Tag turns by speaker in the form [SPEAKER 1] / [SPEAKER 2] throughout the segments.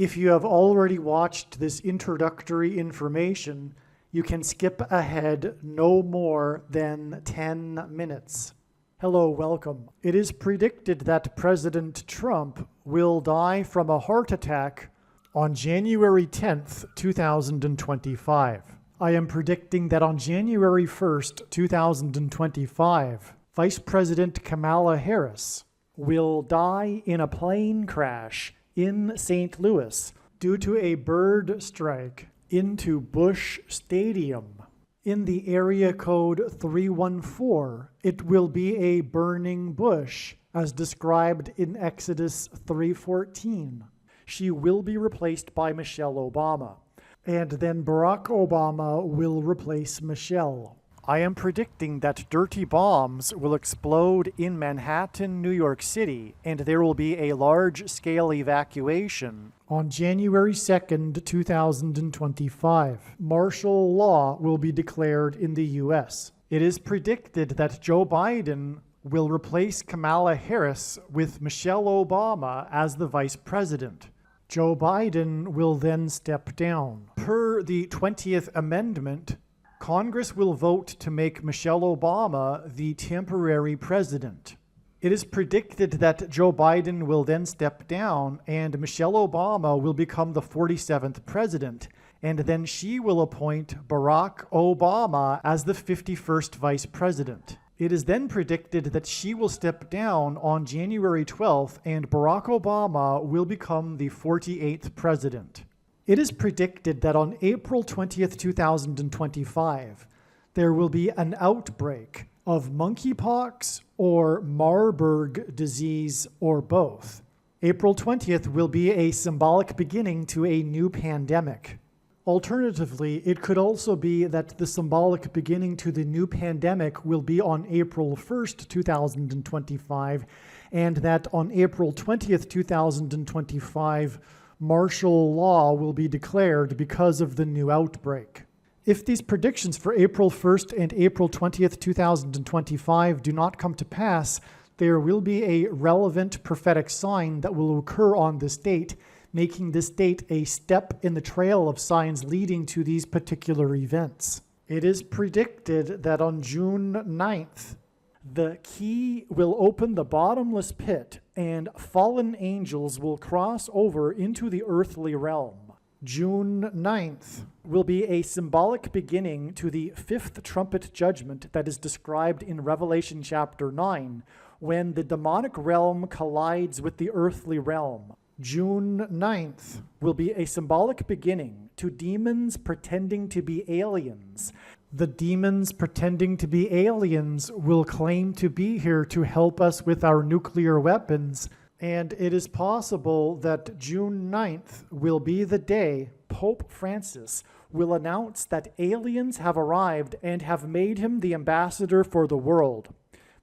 [SPEAKER 1] If you have already watched this introductory information, you can skip ahead no more than 10 minutes. Hello, welcome. It is predicted that President Trump will die from a heart attack on January 10th, 2025. I am predicting that on January 1st, 2025, Vice President Kamala Harris will die in a plane crash in St. Louis due to a bird strike into Busch Stadium. In the area code 314, it will be a burning bush, as described in Exodus 3:14. She will be replaced by Michelle Obama, and then Barack Obama will replace Michelle. I am predicting that dirty bombs will explode in Manhattan, New York City, and there will be a large-scale evacuation on January 2nd, 2025. Martial law will be declared in the U.S. It is predicted that Joe Biden will replace Kamala Harris with Michelle Obama as the vice president. Joe Biden will then step down. Per the 20th Amendment, Congress will vote to make Michelle Obama the temporary president. It is predicted that Joe Biden will then step down and Michelle Obama will become the 47th president, and then she will appoint Barack Obama as the 51st vice president. It is then predicted that she will step down on January 12th and Barack Obama will become the 48th president. It is predicted that on April 20th, 2025, there will be an outbreak of monkeypox or Marburg disease or both. April 20th will be a symbolic beginning to a new pandemic. Alternatively, it could also be that the symbolic beginning to the new pandemic will be on April 1st, 2025, and that on April 20th, 2025, martial law will be declared because of the new outbreak. If these predictions for April 1st and April 20th, 2025 do not come to pass, there will be a relevant prophetic sign that will occur on this date, making this date a step in the trail of signs leading to these particular events. It is predicted that on June 9th, the key will open the bottomless pit and fallen angels will cross over into the earthly realm. June 9th will be a symbolic beginning to the fifth trumpet judgment that is described in Revelation chapter 9, when the demonic realm collides with the earthly realm. June 9th will be a symbolic beginning to demons pretending to be aliens. The demons pretending to be aliens will claim to be here to help us with our nuclear weapons, and it is possible that June 9th will be the day Pope Francis will announce that aliens have arrived and have made him the ambassador for the world.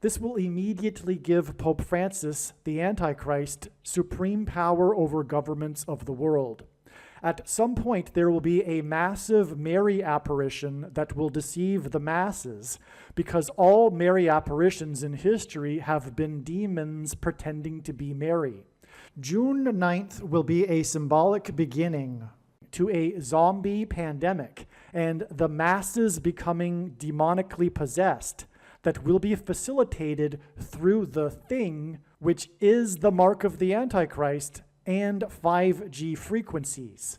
[SPEAKER 1] This will immediately give Pope Francis, the Antichrist, supreme power over governments of the world. At some point, there will be a massive Mary apparition that will deceive the masses, because all Mary apparitions in history have been demons pretending to be Mary. June 9th will be a symbolic beginning to a zombie pandemic and the masses becoming demonically possessed that will be facilitated through the thing, which is the mark of the Antichrist, and 5G frequencies.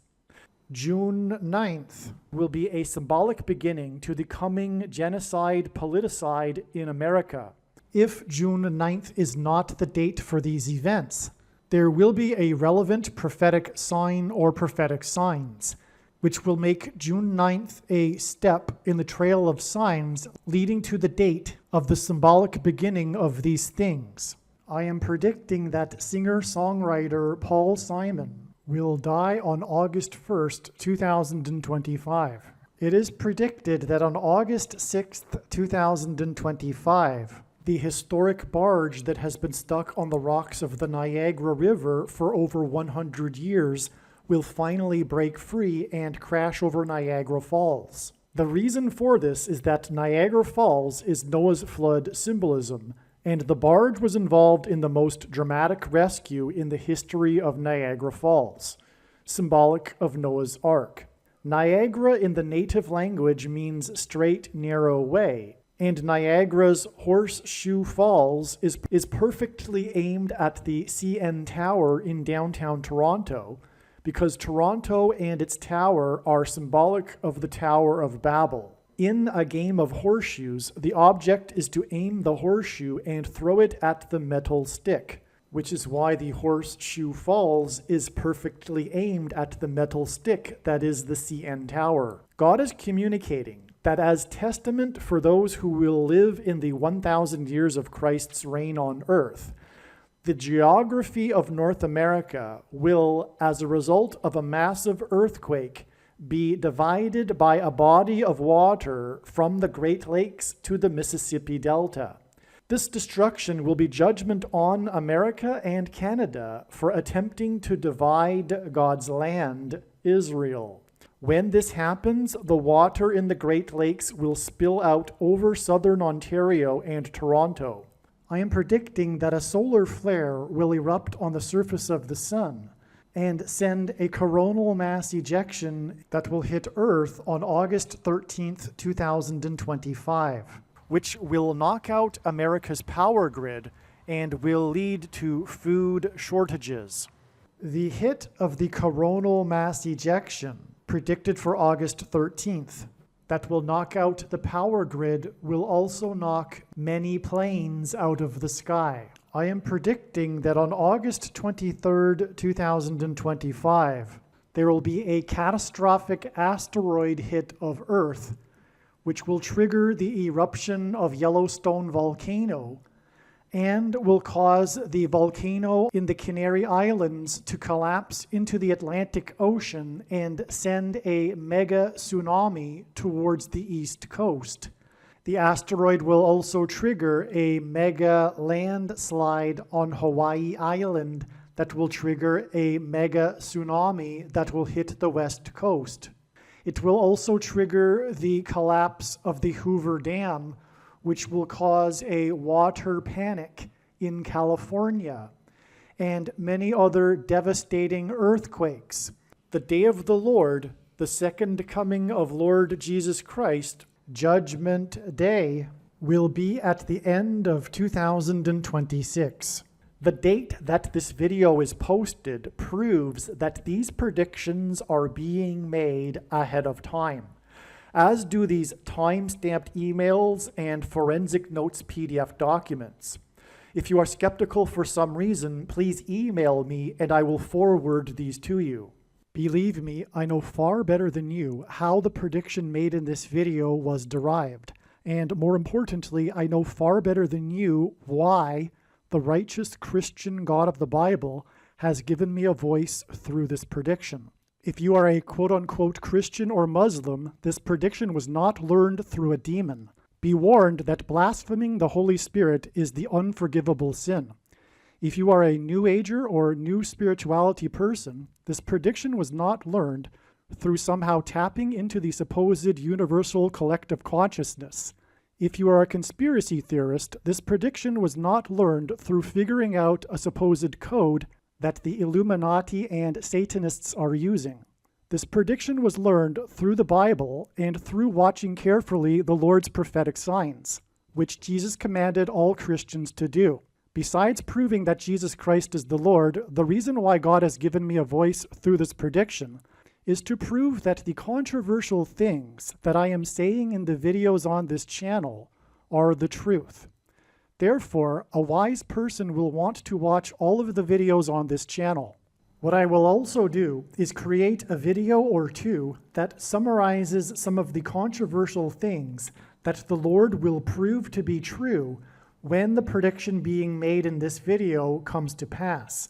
[SPEAKER 1] June 9th will be a symbolic beginning to the coming genocide politicide in America. If June 9th is not the date for these events, there will be a relevant prophetic sign or prophetic signs, which will make June 9th a step in the trail of signs leading to the date of the symbolic beginning of these things. I am predicting that singer-songwriter Paul Simon will die on August 1st, 2025. It is predicted that on August 6th, 2025, the historic barge that has been stuck on the rocks of the Niagara River for over 100 years will finally break free and crash over Niagara Falls. The reason for this is that Niagara Falls is Noah's flood symbolism, and the barge was involved in the most dramatic rescue in the history of Niagara Falls. symbolic of Noah's Ark. Niagara in the native language means straight, narrow way, and Niagara's Horseshoe Falls is perfectly aimed at the CN Tower in downtown Toronto, because Toronto and its tower are symbolic of the Tower of Babel. In a game of horseshoes, the object is to aim the horseshoe and throw it at the metal stick, which is why the Horseshoe Falls is perfectly aimed at the metal stick that is the CN Tower. God is communicating that as testament for those who will live in the 1,000 years of Christ's reign on earth, the geography of North America will, as a result of a massive earthquake, be divided by a body of water from the Great Lakes to the Mississippi Delta. This destruction will be judgment on America and Canada for attempting to divide God's land, Israel. When this happens, the water in the Great Lakes will spill out over southern Ontario and Toronto. I am predicting that a solar flare will erupt on the surface of the sun and send a coronal mass ejection that will hit Earth on August 13th, 2025, which will knock out America's power grid and will lead to food shortages. The hit of the coronal mass ejection, predicted for August 13th, that will knock out the power grid will also knock many planes out of the sky. I am predicting that on August 23rd, 2025, there will be a catastrophic asteroid hit of Earth, which will trigger the eruption of Yellowstone volcano and will cause the volcano in the Canary Islands to collapse into the Atlantic Ocean and send a mega tsunami towards the east coast. The asteroid will also trigger a mega landslide on Hawaii Island that will trigger a mega tsunami that will hit the west coast. It will also trigger the collapse of the Hoover Dam, which will cause a water panic in California, and many other devastating earthquakes. The day of the Lord, the second coming of Lord Jesus Christ, Judgment Day, will be at the end of 2026. The date that this video is posted proves that these predictions are being made ahead of time, as do these time-stamped emails and forensic notes PDF documents. If you are skeptical for some reason, please email me and I will forward these to you. Believe me, I know far better than you how the prediction made in this video was derived. And more importantly, I know far better than you why the righteous Christian God of the Bible has given me a voice through this prediction. If you are a quote-unquote Christian or Muslim, this prediction was not learned through a demon. Be warned that blaspheming the Holy Spirit is the unforgivable sin. If you are a New Ager or New Spirituality person, this prediction was not learned through somehow tapping into the supposed universal collective consciousness. If you are a conspiracy theorist, this prediction was not learned through figuring out a supposed code that the Illuminati and Satanists are using. This prediction was learned through the Bible and through watching carefully the Lord's prophetic signs, which Jesus commanded all Christians to do. Besides proving that Jesus Christ is the Lord, the reason why God has given me a voice through this prediction is to prove that the controversial things that I am saying in the videos on this channel are the truth. Therefore, a wise person will want to watch all of the videos on this channel. What I will also do is create a video or two that summarizes some of the controversial things that the Lord will prove to be true when the prediction being made in this video comes to pass.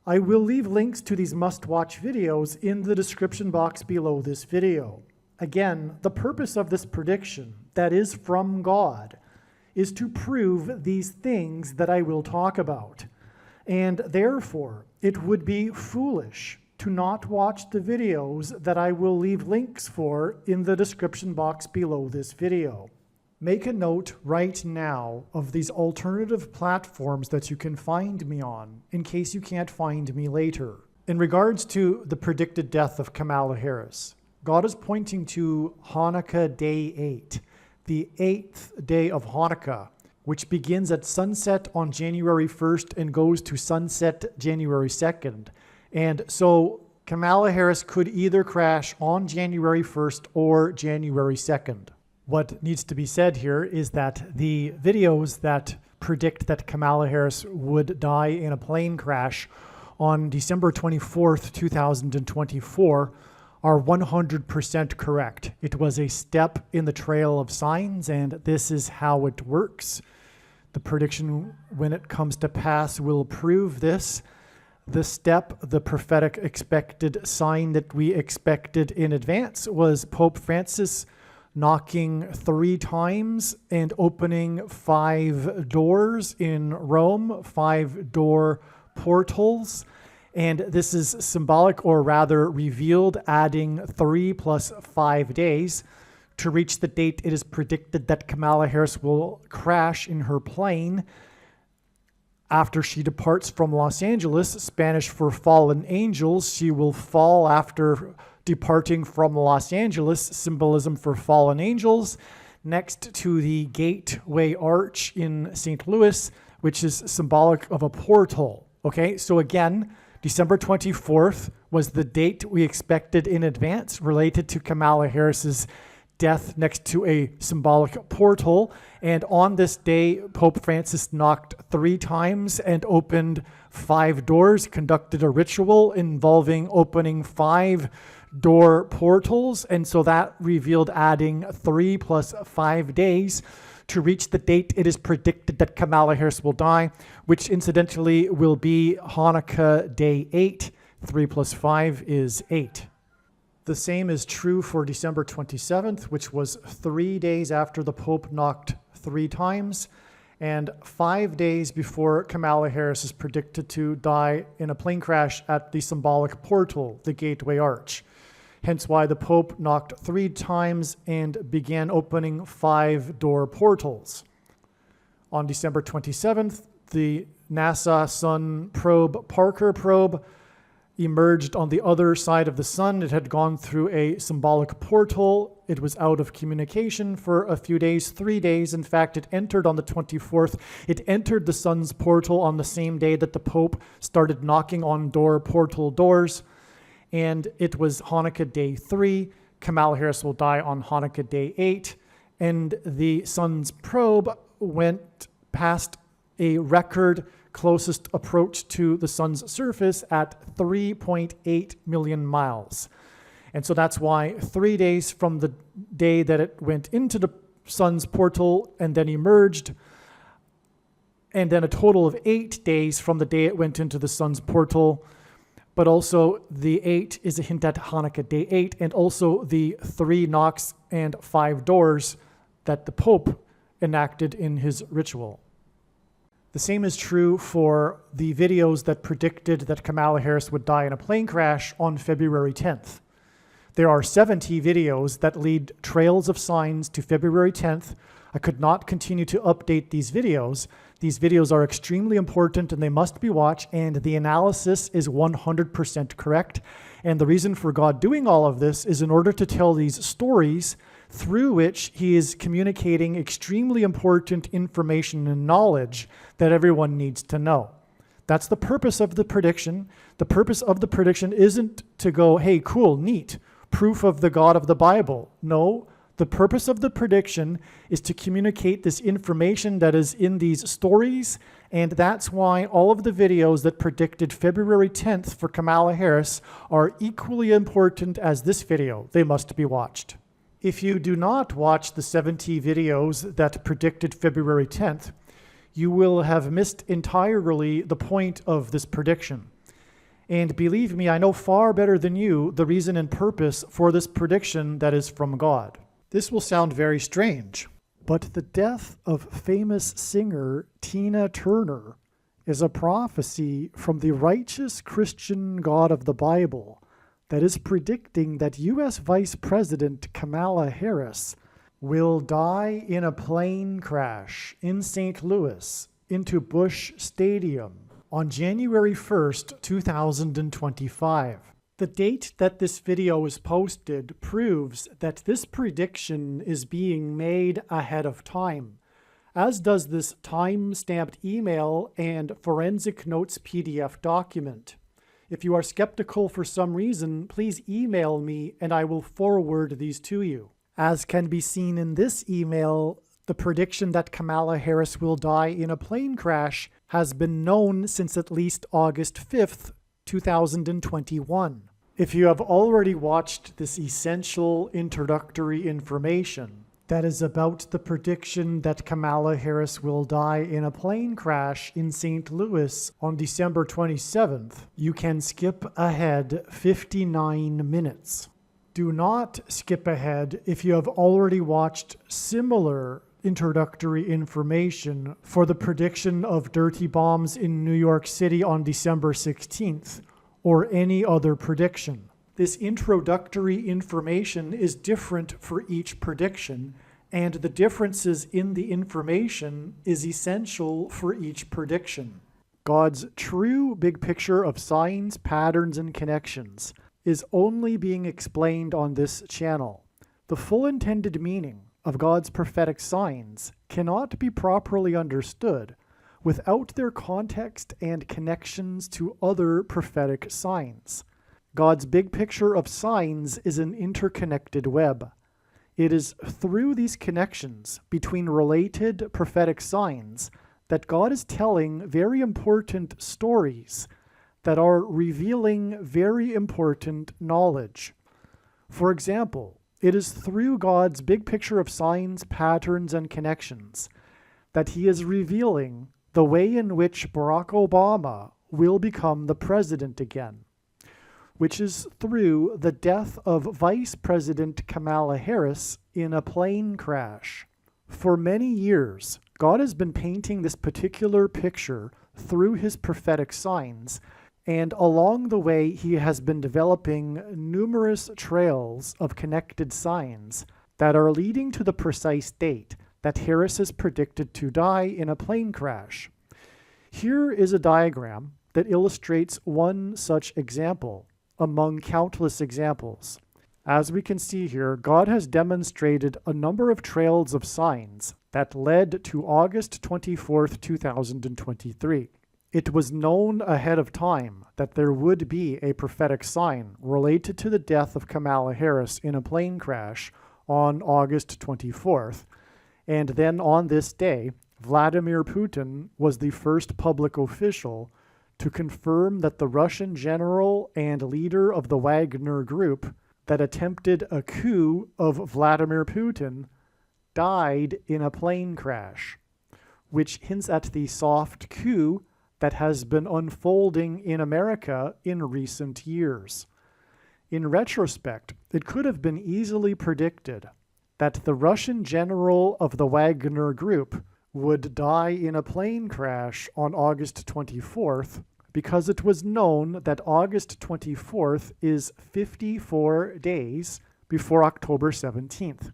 [SPEAKER 1] I will leave links to these must-watch videos in the description box below this video. Again, the purpose of this prediction, that is from God, is to prove these things that I will talk about. And therefore, it would be foolish to not watch the videos that I will leave links for in the description box below this video. Make a note right now of these alternative platforms that you can find me on in case you can't find me later. In regards to the predicted death of Kamala Harris, God is pointing to Hanukkah Day 8, the 8th day of Hanukkah, which begins at sunset on January 1st and goes to sunset January 2nd. And so Kamala Harris could either crash on January 1st or January 2nd. What needs to be said here is that the videos that predict that Kamala Harris would die in a plane crash on December 24th, 2024 are 100% correct. It was a step in the trail of signs, and this is how it works. The prediction, when it comes to pass, will prove this. The step, the prophetic expected sign that we expected in advance, was Pope Francis knocking 3 times and opening 5 doors in Rome, 5-door portals. And this is symbolic, or rather revealed, adding 3 plus 5 days to reach the date it is predicted that Kamala Harris will crash in her plane after she departs from Los Angeles. Spanish for fallen angels. She will fall after departing from Los Angeles, symbolism for fallen angels, next to the Gateway Arch in St. Louis, which is symbolic of a portal. Okay, so again, December 24th was the date we expected in advance related to Kamala Harris's death next to a symbolic portal. And on this day, Pope Francis knocked 3 times and opened 5 doors, conducted a ritual involving opening 5-door portals. And so that revealed adding 3 plus 5 days to reach the date it is predicted that Kamala Harris will die, which incidentally will be Hanukkah Day 8. 3 plus 5 is 8. The same is true for December 27th, which was 3 days after the Pope knocked 3 times, and 5 days before Kamala Harris is predicted to die in a plane crash at the symbolic portal, the Gateway Arch. Hence why the Pope knocked 3 times and began opening 5-door portals. On December 27th, the NASA Sun probe, Parker probe, emerged on the other side of the sun. It had gone through a symbolic portal. It was out of communication for a few days, 3 days. In fact, it entered on the 24th. It entered the sun's portal on the same day that the Pope started knocking on portal doors. And it was Hanukkah Day 3. Kamala Harris will die on Hanukkah Day 8. And the sun's probe went past a record closest approach to the sun's surface at 3.8 million miles. And so that's why 3 days from the day that it went into the sun's portal and then emerged, and then a total of 8 days from the day it went into the sun's portal. But also the 8 is a hint at Hanukkah Day 8, and also the 3 knocks and 5 doors that the Pope enacted in his ritual. The same is true for the videos that predicted that Kamala Harris would die in a plane crash on February 10th. There are 70 videos that lead trails of signs to February 10th. I could not continue to update these videos. These videos are extremely important and they must be watched, and the analysis is 100% correct. And the reason for God doing all of this is in order to tell these stories through which he is communicating extremely important information and knowledge that everyone needs to know. That's the purpose of the prediction. The purpose of the prediction isn't to go, hey, cool, neat, proof of the God of the Bible. No, the purpose of the prediction is to communicate this information that is in these stories, and that's why all of the videos that predicted February 10th for Kamala Harris are equally important as this video. They must be watched. If you do not watch the 70 videos that predicted February 10th, you will have missed entirely the point of this prediction. And believe me, I know far better than you the reason and purpose for this prediction that is from God. This will sound very strange, but the death of famous singer Tina Turner is a prophecy from the righteous Christian God of the Bible that is predicting that U.S. Vice President Kamala Harris will die in a plane crash in St. Louis into Busch Stadium on January 1st, 2025. The date that this video is posted proves that this prediction is being made ahead of time, as does this time-stamped email and forensic notes PDF document. If you are skeptical for some reason, please email me and I will forward these to you. As can be seen in this email, the prediction that Kamala Harris will die in a plane crash has been known since at least August 5th, 2021. If you have already watched this essential introductory information that is about the prediction that Kamala Harris will die in a plane crash in St. Louis on December 27th, you can skip ahead 59 minutes. Do not skip ahead if you have already watched similar introductory information for the prediction of dirty bombs in New York City on December 16th, or any other prediction. This introductory information is different for each prediction, and the differences in the information is essential for each prediction. God's true big picture of signs, patterns, and connections is only being explained on this channel. The full intended meaning of God's prophetic signs cannot be properly understood without their context and connections to other prophetic signs. God's big picture of signs is an interconnected web. It is through these connections between related prophetic signs that God is telling very important stories that are revealing very important knowledge. For example, it is through God's big picture of signs, patterns, and connections that he is revealing the way in which Barack Obama will become the president again, which is through the death of Vice President Kamala Harris in a plane crash. For many years, God has been painting this particular picture through his prophetic signs, and along the way he has been developing numerous trails of connected signs that are leading to the precise date that Harris is predicted to die in a plane crash. Here is a diagram that illustrates one such example among countless examples. As we can see here, God has demonstrated a number of trails of signs that led to August 24th, 2023. It was known ahead of time that there would be a prophetic sign related to the death of Kamala Harris in a plane crash on August 24th. And then on this day, Vladimir Putin was the first public official to confirm that the Russian general and leader of the Wagner Group that attempted a coup of Vladimir Putin died in a plane crash, which hints at the soft coup that has been unfolding in America in recent years. In retrospect, it could have been easily predicted that the Russian general of the Wagner Group would die in a plane crash on August 24th because it was known that August 24th is 54 days before October 17th,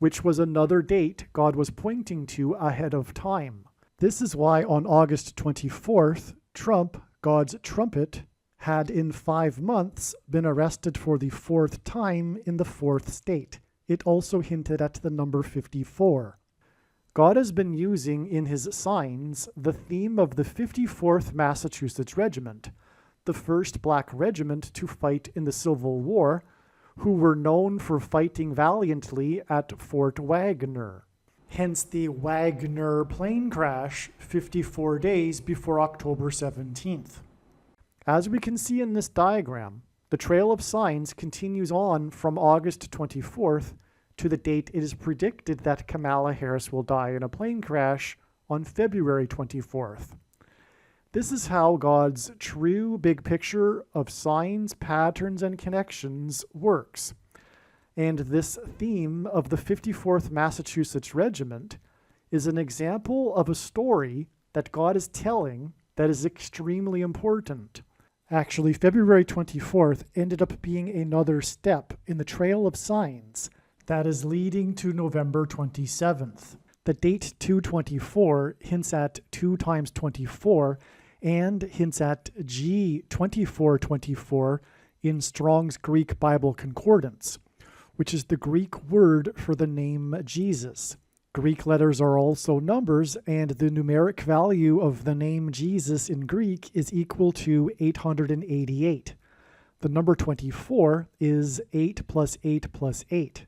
[SPEAKER 1] which was another date God was pointing to ahead of time. This is why on August 24th, Trump, God's trumpet, had in 5 months been arrested for the 4th time in the 4th state. It also hinted at the number 54. God has been using in his signs the theme of the 54th Massachusetts Regiment, the first black regiment to fight in the Civil War, who were known for fighting valiantly at Fort Wagner. Hence the Wagner plane crash 54 days before October 17th. As we can see in this diagram, the trail of signs continues on from August 24th to the date it is predicted that Kamala Harris will die in a plane crash on February 24th. This is how God's true big picture of signs, patterns, and connections works. And this theme of the 54th Massachusetts Regiment is an example of a story that God is telling that is extremely important. Actually, February 24th ended up being another step in the trail of signs that is leading to November 27th. The date 224 hints at 2 times 24, and hints at G2424 in Strong's Greek Bible Concordance, which is the Greek word for the name Jesus. Greek letters are also numbers, and the numeric value of the name Jesus in Greek is equal to 888. The number 24 is 8 plus 8 plus 8.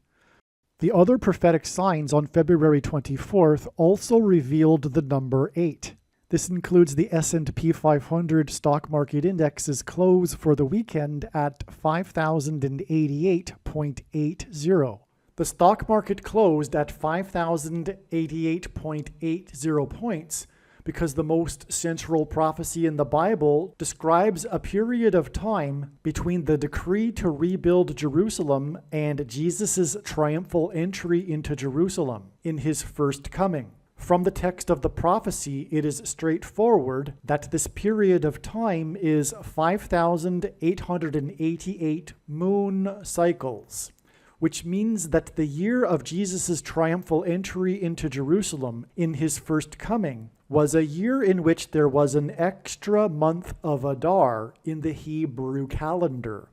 [SPEAKER 1] The other prophetic signs on February 24th also revealed the number 8. This includes the S&P 500 stock market index's close for the weekend at 5,088.80. The stock market closed at 5,088.80 points because the most central prophecy in the Bible describes a period of time between the decree to rebuild Jerusalem and Jesus' triumphal entry into Jerusalem in his first coming. From the text of the prophecy, it is straightforward that this period of time is 5,888 moon cycles, which means that the year of Jesus' triumphal entry into Jerusalem in his first coming was a year in which there was an extra month of Adar in the Hebrew calendar.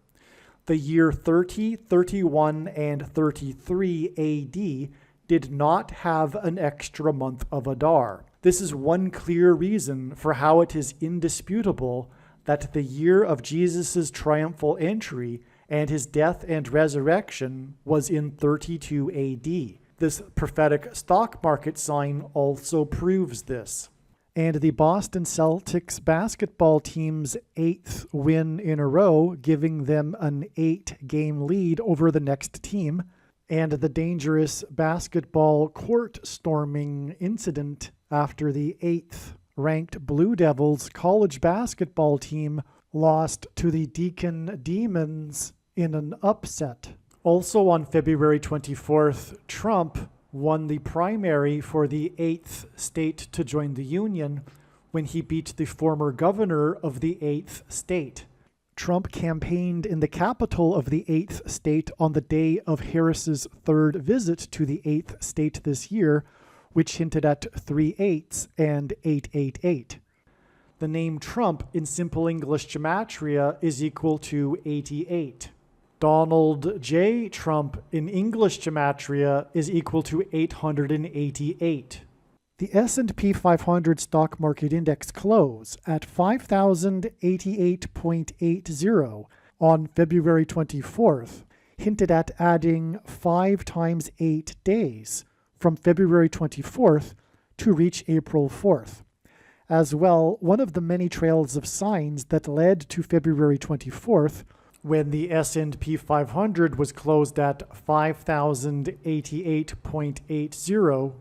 [SPEAKER 1] The year 30, 31, and 33 AD did not have an extra month of Adar. This is one clear reason for how it is indisputable that the year of Jesus' triumphal entry and his death and resurrection was in 32 AD. This prophetic stock market sign also proves this. And the Boston Celtics basketball team's 8th win in a row, giving them an 8-game lead over the next team, and the dangerous basketball court storming incident after the 8th ranked Blue Devils college basketball team lost to the Deacon Demons in an upset. Also on February 24th, Trump won the primary for the 8th state to join the Union when he beat the former governor of the 8th state. Trump campaigned in the capital of the 8th state on the day of Harris's third visit to the 8th state this year, which hinted at 3 8s and 888. The name Trump in Simple English Gematria is equal to 88. Donald J. Trump in English Gematria is equal to 888. The S&P 500 stock market index close at 5,088.80 on February 24th hinted at adding 5 times 8 days from February 24th to reach April 4th. As well, one of the many trails of signs that led to February 24th, when the S&P 500 was closed at 5,088.80,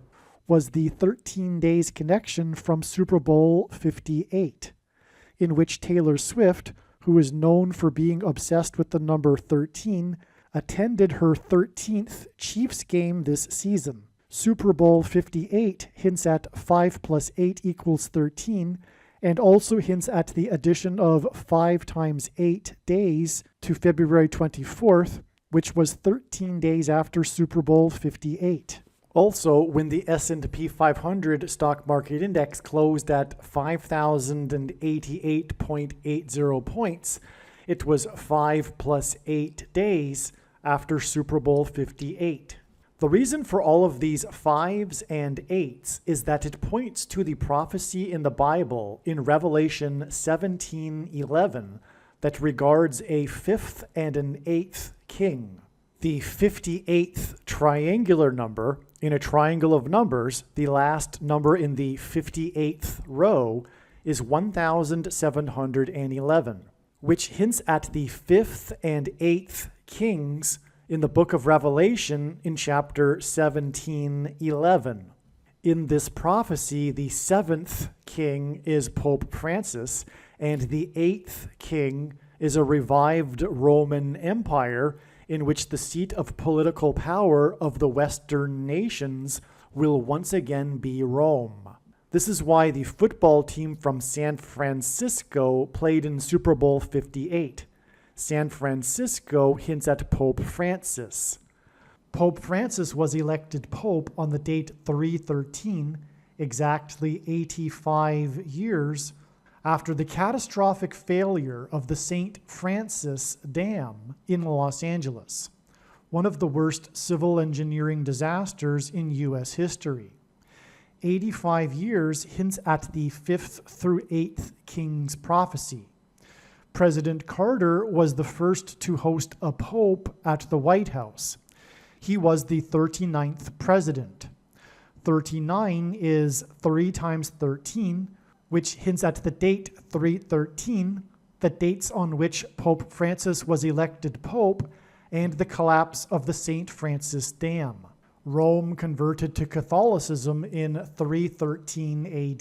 [SPEAKER 1] was the 13 days connection from Super Bowl 58, in which Taylor Swift, who is known for being obsessed with the number 13, attended her 13th Chiefs game this season. Super Bowl 58 hints at 5 plus 8 equals 13, and also hints at the addition of 5 times 8 days to February 24th, which was 13 days after Super Bowl 58. Also, when the S&P 500 stock market index closed at 5,088.80 points, it was 5 plus 8 days after Super Bowl 58. The reason for all of these 5s and 8s is that it points to the prophecy in the Bible in Revelation 17:11 that regards a 5th and an 8th king. The 58th triangular number in a triangle of numbers, the last number in the 58th row, is 1,711, which hints at the 5th and 8th kings in the book of Revelation in chapter 17:11. In this prophecy, the 7th king is Pope Francis, and the 8th king is a revived Roman Empire in which the seat of political power of the Western nations will once again be Rome. This is why the football team from San Francisco played in Super Bowl 58. San Francisco hints at Pope Francis. Pope Francis was elected Pope on the date 313, exactly 85 years after the catastrophic failure of the St. Francis Dam in Los Angeles, one of the worst civil engineering disasters in U.S. history. 85 years hints at the 5th through 8th Kings prophecy. President Carter was the first to host a pope at the White House. He was the 39th president. 39 is 3 times 13, which hints at the date 313, the dates on which Pope Francis was elected pope, and the collapse of the St. Francis Dam. Rome converted to Catholicism in 313 AD.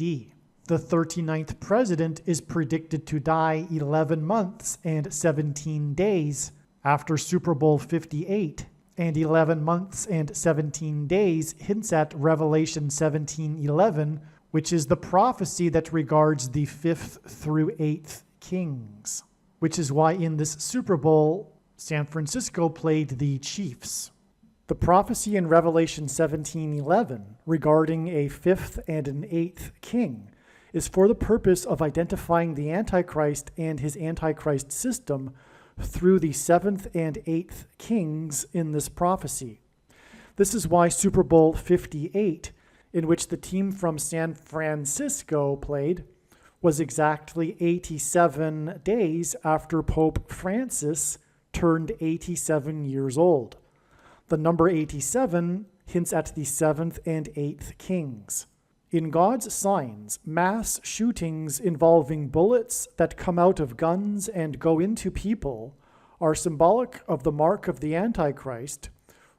[SPEAKER 1] The 39th president is predicted to die 11 months and 17 days after Super Bowl 58, and 11 months and 17 days hints at Revelation 17:11, which is the prophecy that regards the 5th through 8th kings, which is why in this Super Bowl, San Francisco played the Chiefs. The prophecy in Revelation 17:11 regarding a 5th and an 8th king is for the purpose of identifying the Antichrist and his Antichrist system through the 7th and 8th kings in this prophecy. This is why Super Bowl 58, in which the team from San Francisco played, was exactly 87 days after Pope Francis turned 87 years old. The number 87 hints at the 7th and 8th kings. In God's signs, mass shootings involving bullets that come out of guns and go into people are symbolic of the mark of the Antichrist,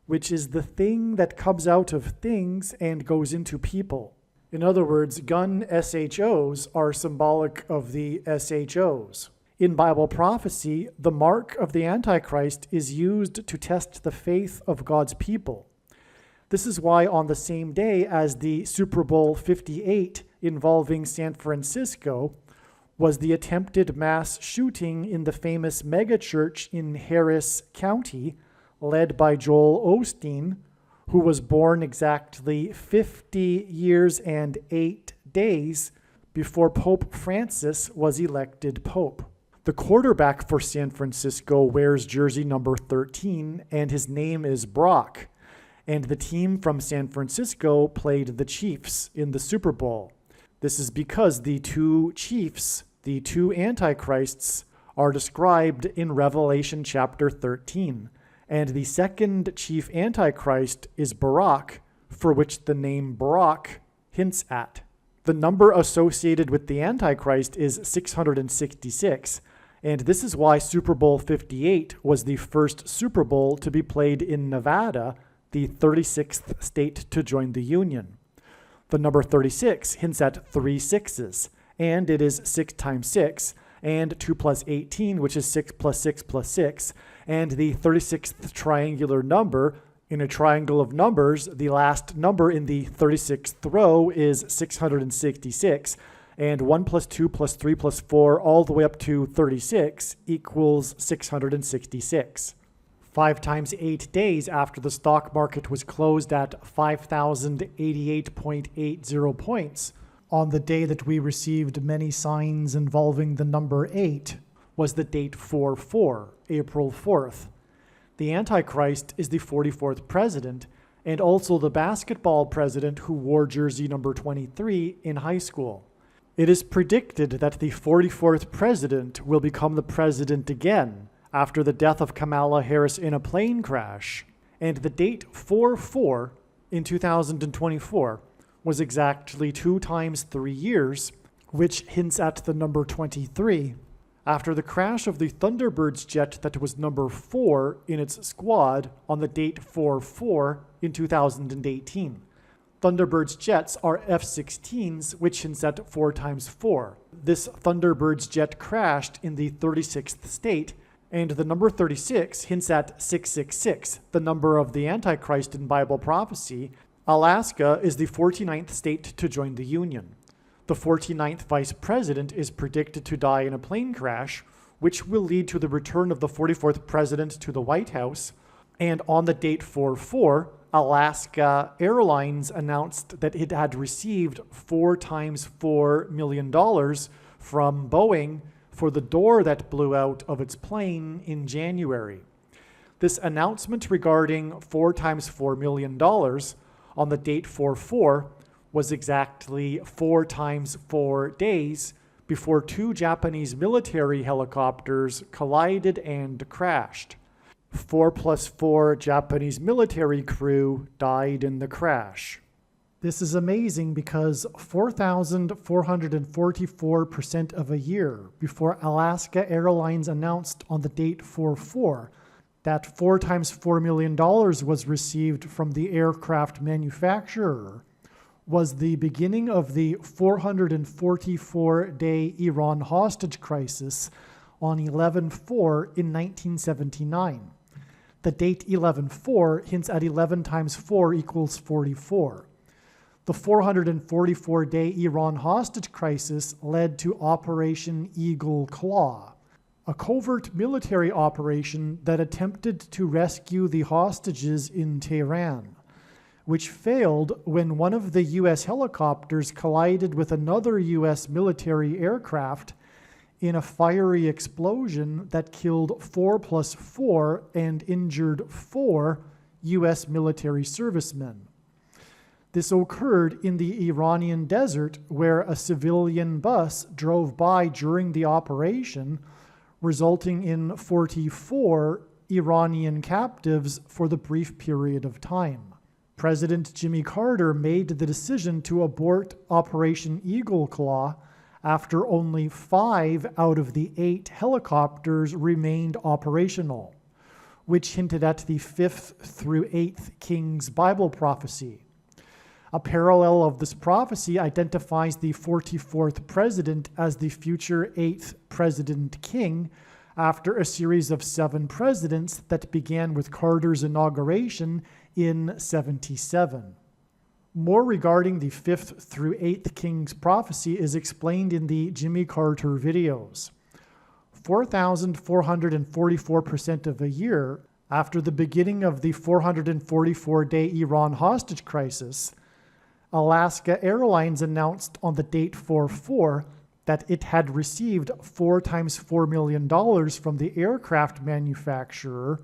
[SPEAKER 1] which is the thing that comes out of things and goes into people. In other words, gun SHOs are symbolic of the SHOs. In Bible prophecy, the mark of the Antichrist is used to test the faith of God's people. This is why on the same day as the Super Bowl 58 involving San Francisco was the attempted mass shooting in the famous megachurch in Harris County, led by Joel Osteen, who was born exactly 50 years and 8 days before Pope Francis was elected pope. The quarterback for San Francisco wears jersey number 13, and his name is Brock. And the team from San Francisco played the Chiefs in the Super Bowl. This is because the two chiefs, the two antichrists, are described in Revelation chapter 13. And the second chief antichrist is Barak, for which the name Barak hints at. The number associated with the Antichrist is 666, and this is why Super Bowl 58 was the first Super Bowl to be played in Nevada, the 36th state to join the Union. The number 36 hints at 3 sixes, and it is 6 times 6, and 2 plus 18, which is 6 plus 6 plus 6, and the 36th triangular number. In a triangle of numbers, the last number in the 36th row is 666, and 1 plus 2 plus 3 plus 4 all the way up to 36 equals 666. 5 times 8 days after the stock market was closed at 5,088.80 points, on the day that we received many signs involving the number 8, was the date 4/4, April 4th. The Antichrist is the 44th president, and also the basketball president who wore jersey number 23 in high school. It is predicted that the 44th president will become the president again after the death of Kamala Harris in a plane crash, and the date 4/4 in 2024 was exactly 2 times 3 years, which hints at the number 23, after the crash of the Thunderbirds jet that was number 4 in its squad on the date 4/4 in 2018. Thunderbirds jets are F-16s, which hints at 4 times 4. This Thunderbirds jet crashed in the 36th state, and the number 36 hints at 666, the number of the Antichrist in Bible prophecy. Alaska is the 49th state to join the Union. The 49th vice president is predicted to die in a plane crash, which will lead to the return of the 44th president to the White House. And on the date 4/4, Alaska Airlines announced that it had received $4 times $4 million from Boeing for the door that blew out of its plane in January. This announcement regarding 4 times $4 million on the date 4/4 was exactly 4 times 4 days before 2 Japanese military helicopters collided and crashed. 4 plus 4 Japanese military crew died in the crash. This is amazing because 4,444% of a year before Alaska Airlines announced on the date 4/4 that 4 times $4 million was received from the aircraft manufacturer was the beginning of the 444-day Iran hostage crisis on 11/4 in 1979. The date 11/4 hints at 11 times 4 equals 44. The 444-day Iran hostage crisis led to Operation Eagle Claw, a covert military operation that attempted to rescue the hostages in Tehran, which failed when one of the U.S. helicopters collided with another U.S. military aircraft in a fiery explosion that killed 4 plus 4 and injured 4 U.S. military servicemen. This occurred in the Iranian desert, where a civilian bus drove by during the operation, resulting in 44 Iranian captives for the brief period of time. President Jimmy Carter made the decision to abort Operation Eagle Claw after only 5 out of the 8 helicopters remained operational, which hinted at the 5th through 8th Kings Bible prophecy. A parallel of this prophecy identifies the 44th president as the future 8th president king after a series of 7 presidents that began with Carter's inauguration in 77. More regarding the 5th through 8th Kings prophecy is explained in the Jimmy Carter videos. 4,444% of a year after the beginning of the 444-day Iran hostage crisis, Alaska Airlines announced on the date 4/4 that it had received 4 times $4 million from the aircraft manufacturer,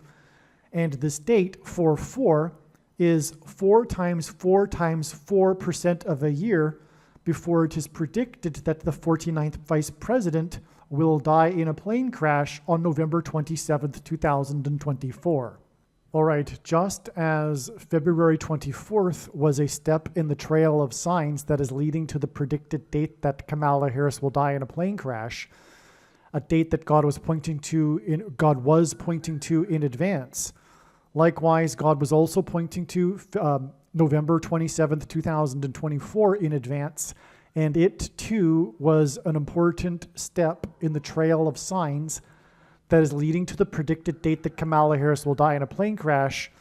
[SPEAKER 1] and this date 4/4 is 4 times 4% of a year before it is predicted that the 49th Vice President will die in a plane crash on November 27, 2024. All right, just as February 24th was a step in the trail of signs that is leading to the predicted date that Kamala Harris will die in a plane crash, a date that God was pointing to in advance. Likewise, God was also pointing to November 27th, 2024 in advance, and it too was an important step in the trail of signs that is leading to the predicted date that Kamala Harris will die in a plane crash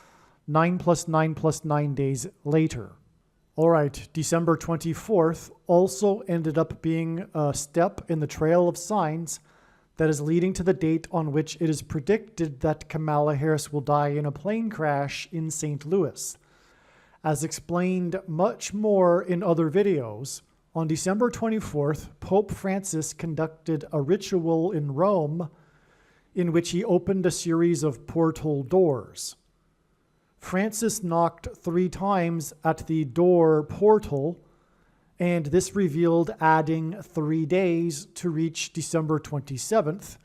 [SPEAKER 1] 9 plus 9 plus 9 days later. All right, December 24th also ended up being a step in the trail of signs that is leading to the date on which it is predicted that Kamala Harris will die in a plane crash in St. Louis. As explained much more in other videos, on December 24th, Pope Francis conducted a ritual in Rome in which he opened a series of portal doors. Francis knocked 3 times at the door portal, and this revealed adding 3 days to reach December 27th,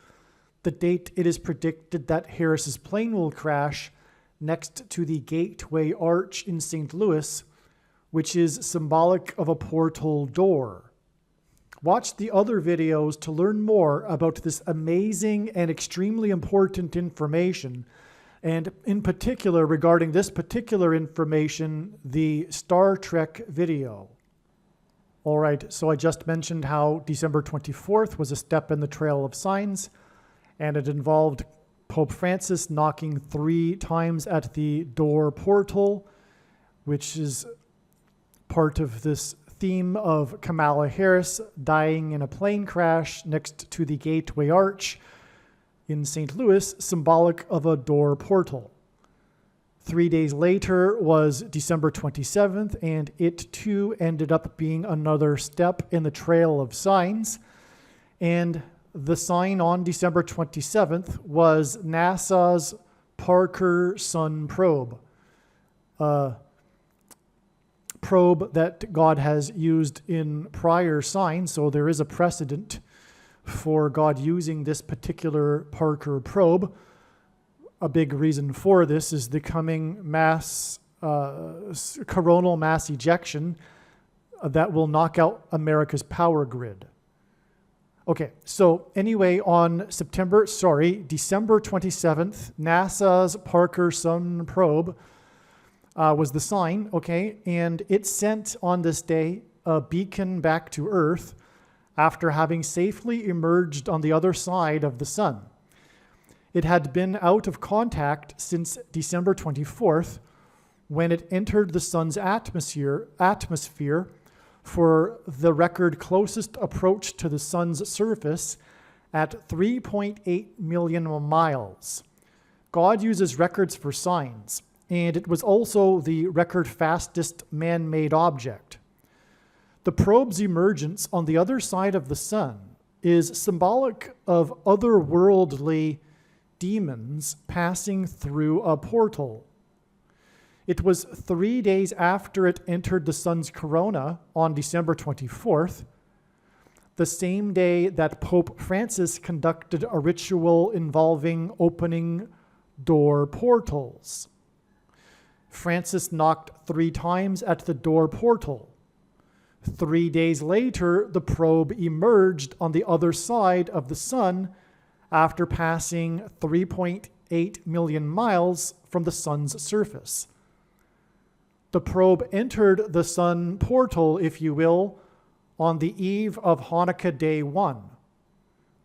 [SPEAKER 1] the date it is predicted that Harris's plane will crash next to the Gateway Arch in St. Louis, which is symbolic of a portal door. Watch the other videos to learn more about this amazing and extremely important information, and in particular regarding this particular information, the Star Trek video. All right, so I just mentioned how December 24th was a step in the trail of signs, and it involved Pope Francis knocking 3 times at the door portal, which is part of this theme of Kamala Harris dying in a plane crash next to the Gateway Arch in St. Louis, symbolic of a door portal. 3 days later was December 27th, and it too ended up being another step in the trail of signs. And the sign on December 27th was NASA's Parker Sun probe, a probe that God has used in prior signs. So there is a precedent for God using this particular Parker probe. A big reason for this is the coming coronal mass ejection that will knock out America's power grid. Okay, so anyway, on December 27th, NASA's Parker Sun probe was the sign, okay, and it sent on this day a beacon back to Earth after having safely emerged on the other side of the sun. It had been out of contact since December 24th, when it entered the sun's atmosphere for the record closest approach to the sun's surface at 3.8 million miles. God uses records for signs, and it was also the record fastest man-made object. The probe's emergence on the other side of the sun is symbolic of otherworldly demons passing through a portal. It was 3 days after it entered the sun's corona on December 24th, the same day that Pope Francis conducted a ritual involving opening door portals. Francis knocked 3 times at the door portal. 3 days later, the probe emerged on the other side of the sun after passing 3.8 million miles from the sun's surface. The probe entered the sun portal, if you will, on the eve of Hanukkah Day 1.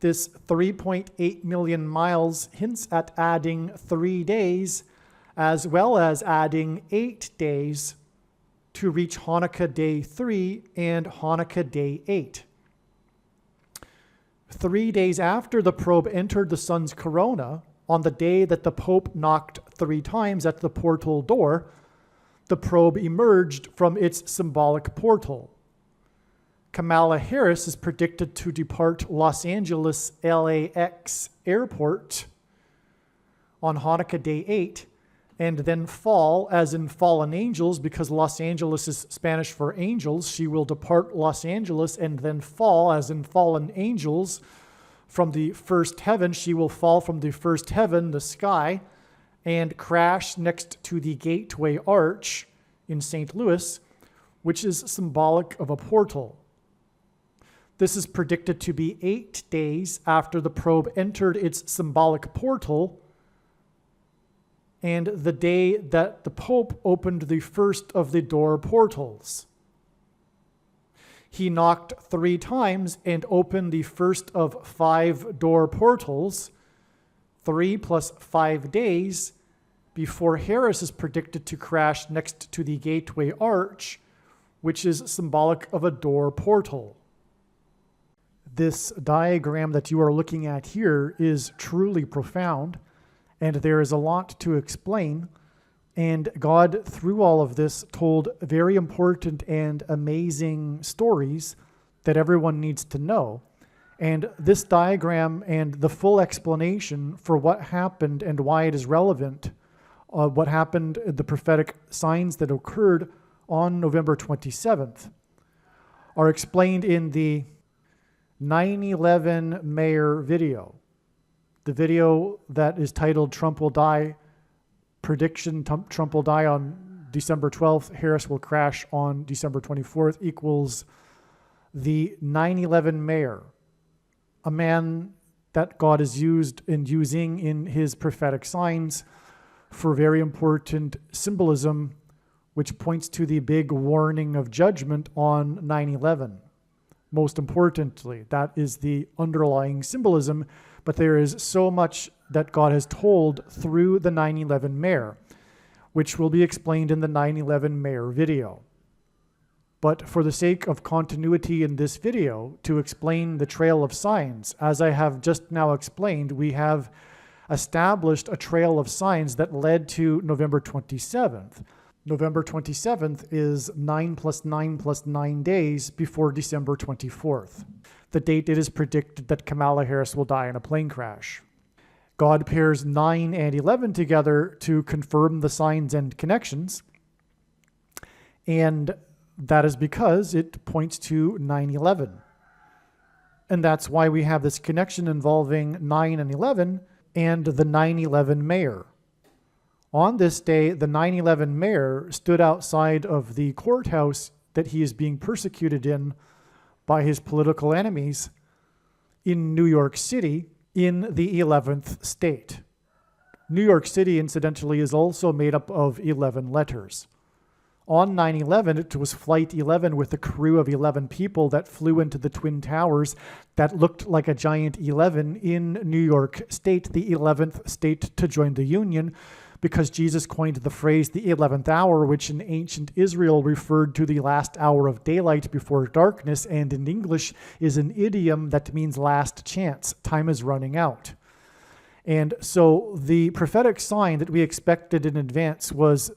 [SPEAKER 1] This 3.8 million miles hints at adding 3 days, as well as adding 8 days to reach Hanukkah Day 3 and Hanukkah Day 8. 3 days after the probe entered the sun's corona, on the day that the Pope knocked 3 times at the portal door, the probe emerged from its symbolic portal. Kamala Harris is predicted to depart Los Angeles LAX airport on Hanukkah Day 8 and then fall, as in fallen angels, because Los Angeles is Spanish for angels. She will depart Los Angeles and then fall, as in fallen angels, from the first heaven. She will fall from the first heaven, the sky, and crash next to the Gateway Arch in St. Louis, which is symbolic of a portal. This is predicted to be 8 days after the probe entered its symbolic portal and the day that the Pope opened the first of the door portals. He knocked 3 times and opened the first of 5 door portals, 3 plus 5 days, before Harris is predicted to crash next to the Gateway Arch, which is symbolic of a door portal. This diagram that you are looking at here is truly profound, and there is a lot to explain. And God, through all of this, told very important and amazing stories that everyone needs to know. And this diagram and the full explanation for what happened and why it is relevant, what happened, the prophetic signs that occurred on November 27th, are explained in the 9/11 Mayor video. The video that is titled Trump Will Die, Prediction Trump will die on December 12th, Harris will crash on December 24th, equals the 9/11 Mayor, a man that God is using in his prophetic signs for very important symbolism, which points to the big warning of judgment on 9/11. Most importantly, that is the underlying symbolism, but there is so much that God has told through the 9/11 Mayor, which will be explained in the 9/11 Mayor video. But for the sake of continuity in this video, to explain the trail of signs, as I have just now explained, we have established a trail of signs that led to November 27th. November 27th is 9 plus 9 plus 9 days before December 24th. the date it is predicted that Kamala Harris will die in a plane crash. God pairs 9 and 11 together to confirm the signs and connections, and that is because it points to 9/11. And that's why we have this connection involving 9 and 11 and the 9/11 mayor. On this day, the 9/11 mayor stood outside of the courthouse that he is being persecuted in by his political enemies in New York City, in the 11th state. New York City, incidentally, is also made up of 11 letters. On 9/11, it was Flight 11 with a crew of 11 people that flew into the Twin Towers that looked like a giant 11 in New York State, the 11th state to join the Union, because Jesus coined the phrase the 11th hour, which in ancient Israel referred to the last hour of daylight before darkness, and in English is an idiom that means last chance. Time is running out. And so the prophetic sign that we expected in advance was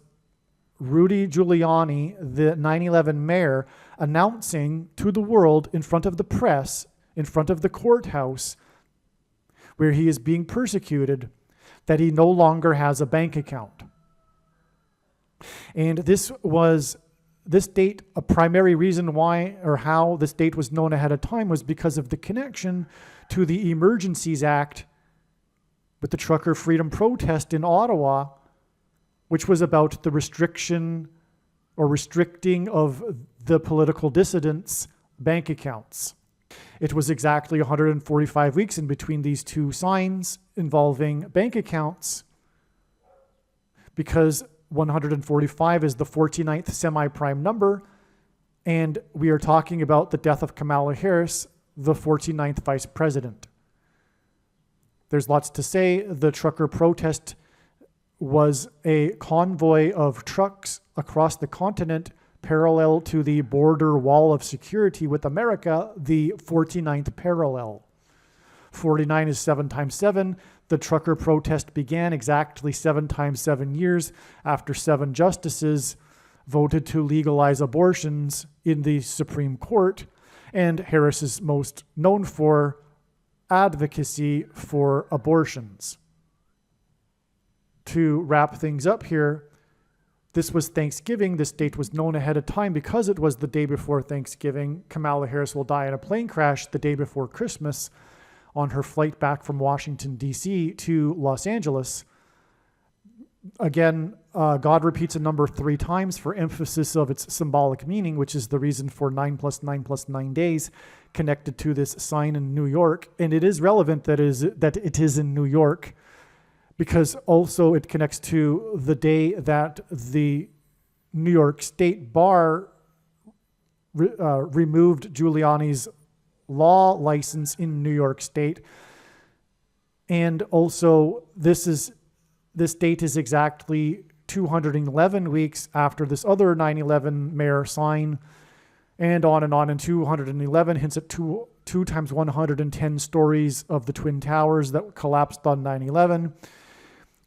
[SPEAKER 1] Rudy Giuliani, the 9/11 mayor, announcing to the world in front of the press, in front of the courthouse, where he is being persecuted, that he no longer has a bank account. And this date, a primary reason why or how this date was known ahead of time was because of the connection to the Emergencies Act with the trucker freedom protest in Ottawa, which was about the restriction or restricting of the political dissidents' bank accounts. It was exactly 145 weeks in between these two signs involving bank accounts, because 145 is the 49th semi-prime number, and we are talking about the death of Kamala Harris, the 49th vice president. There's lots to say. The trucker protest was a convoy of trucks across the continent parallel to the border wall of security with America, the 49th parallel. 49 is 7 times 7. The trucker protest began exactly 7 times 7 years after 7 justices voted to legalize abortions in the Supreme Court, and Harris is most known for advocacy for abortions. To wrap things up here, this was Thanksgiving. This date was known ahead of time because it was the day before Thanksgiving. Kamala Harris will die in a plane crash the day before Christmas on her flight back from Washington, D.C. to Los Angeles. Again, God repeats a number 3 times for emphasis of its symbolic meaning, which is the reason for 9 + 9 + 9 days connected to this sign in New York. And it is relevant that it is in New York, because also it connects to the day that the New York State Bar removed Giuliani's law license in New York State. And also this date is exactly 211 weeks after this other 9/11 mayor sign, and on, and 211 hints at 2 times 110 stories of the Twin Towers that collapsed on 9/11.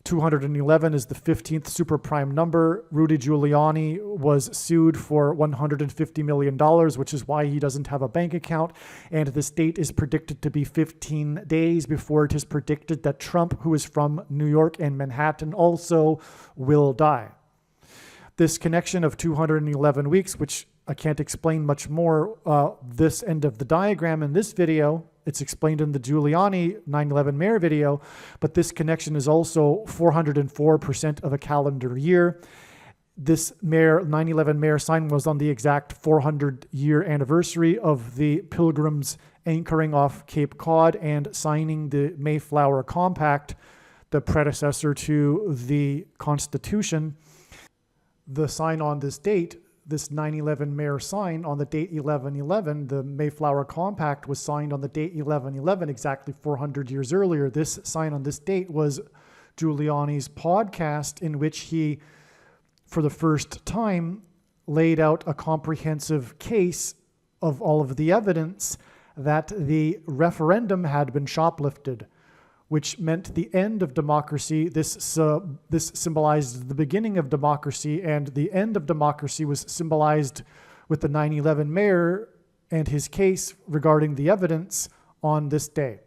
[SPEAKER 1] 211 is the 15th super prime number. Rudy Giuliani was sued for $150 million, which is why he doesn't have a bank account. And this date is predicted to be 15 days before it is predicted that Trump, who is from New York and Manhattan, also will die. This connection of 211 weeks, which I can't explain much more, this end of the diagram in this video, it's explained in the Giuliani 9/11 mayor video, but this connection is also 404% of a calendar year. This 9/11 mayor sign was on the exact 400-year anniversary of the Pilgrims anchoring off Cape Cod and signing the Mayflower Compact, the predecessor to the Constitution. The sign on this date, this 9/11 mayor sign on the date 11/11, the Mayflower Compact was signed on the date 11/11, exactly 400 years earlier. This sign on this date was Giuliani's podcast, in which he, for the first time, laid out a comprehensive case of all of the evidence that the referendum had been shoplifted, which meant the end of democracy. This symbolized the beginning of democracy, and the end of democracy was symbolized with the 9/11 mayor and his case regarding the evidence on this day.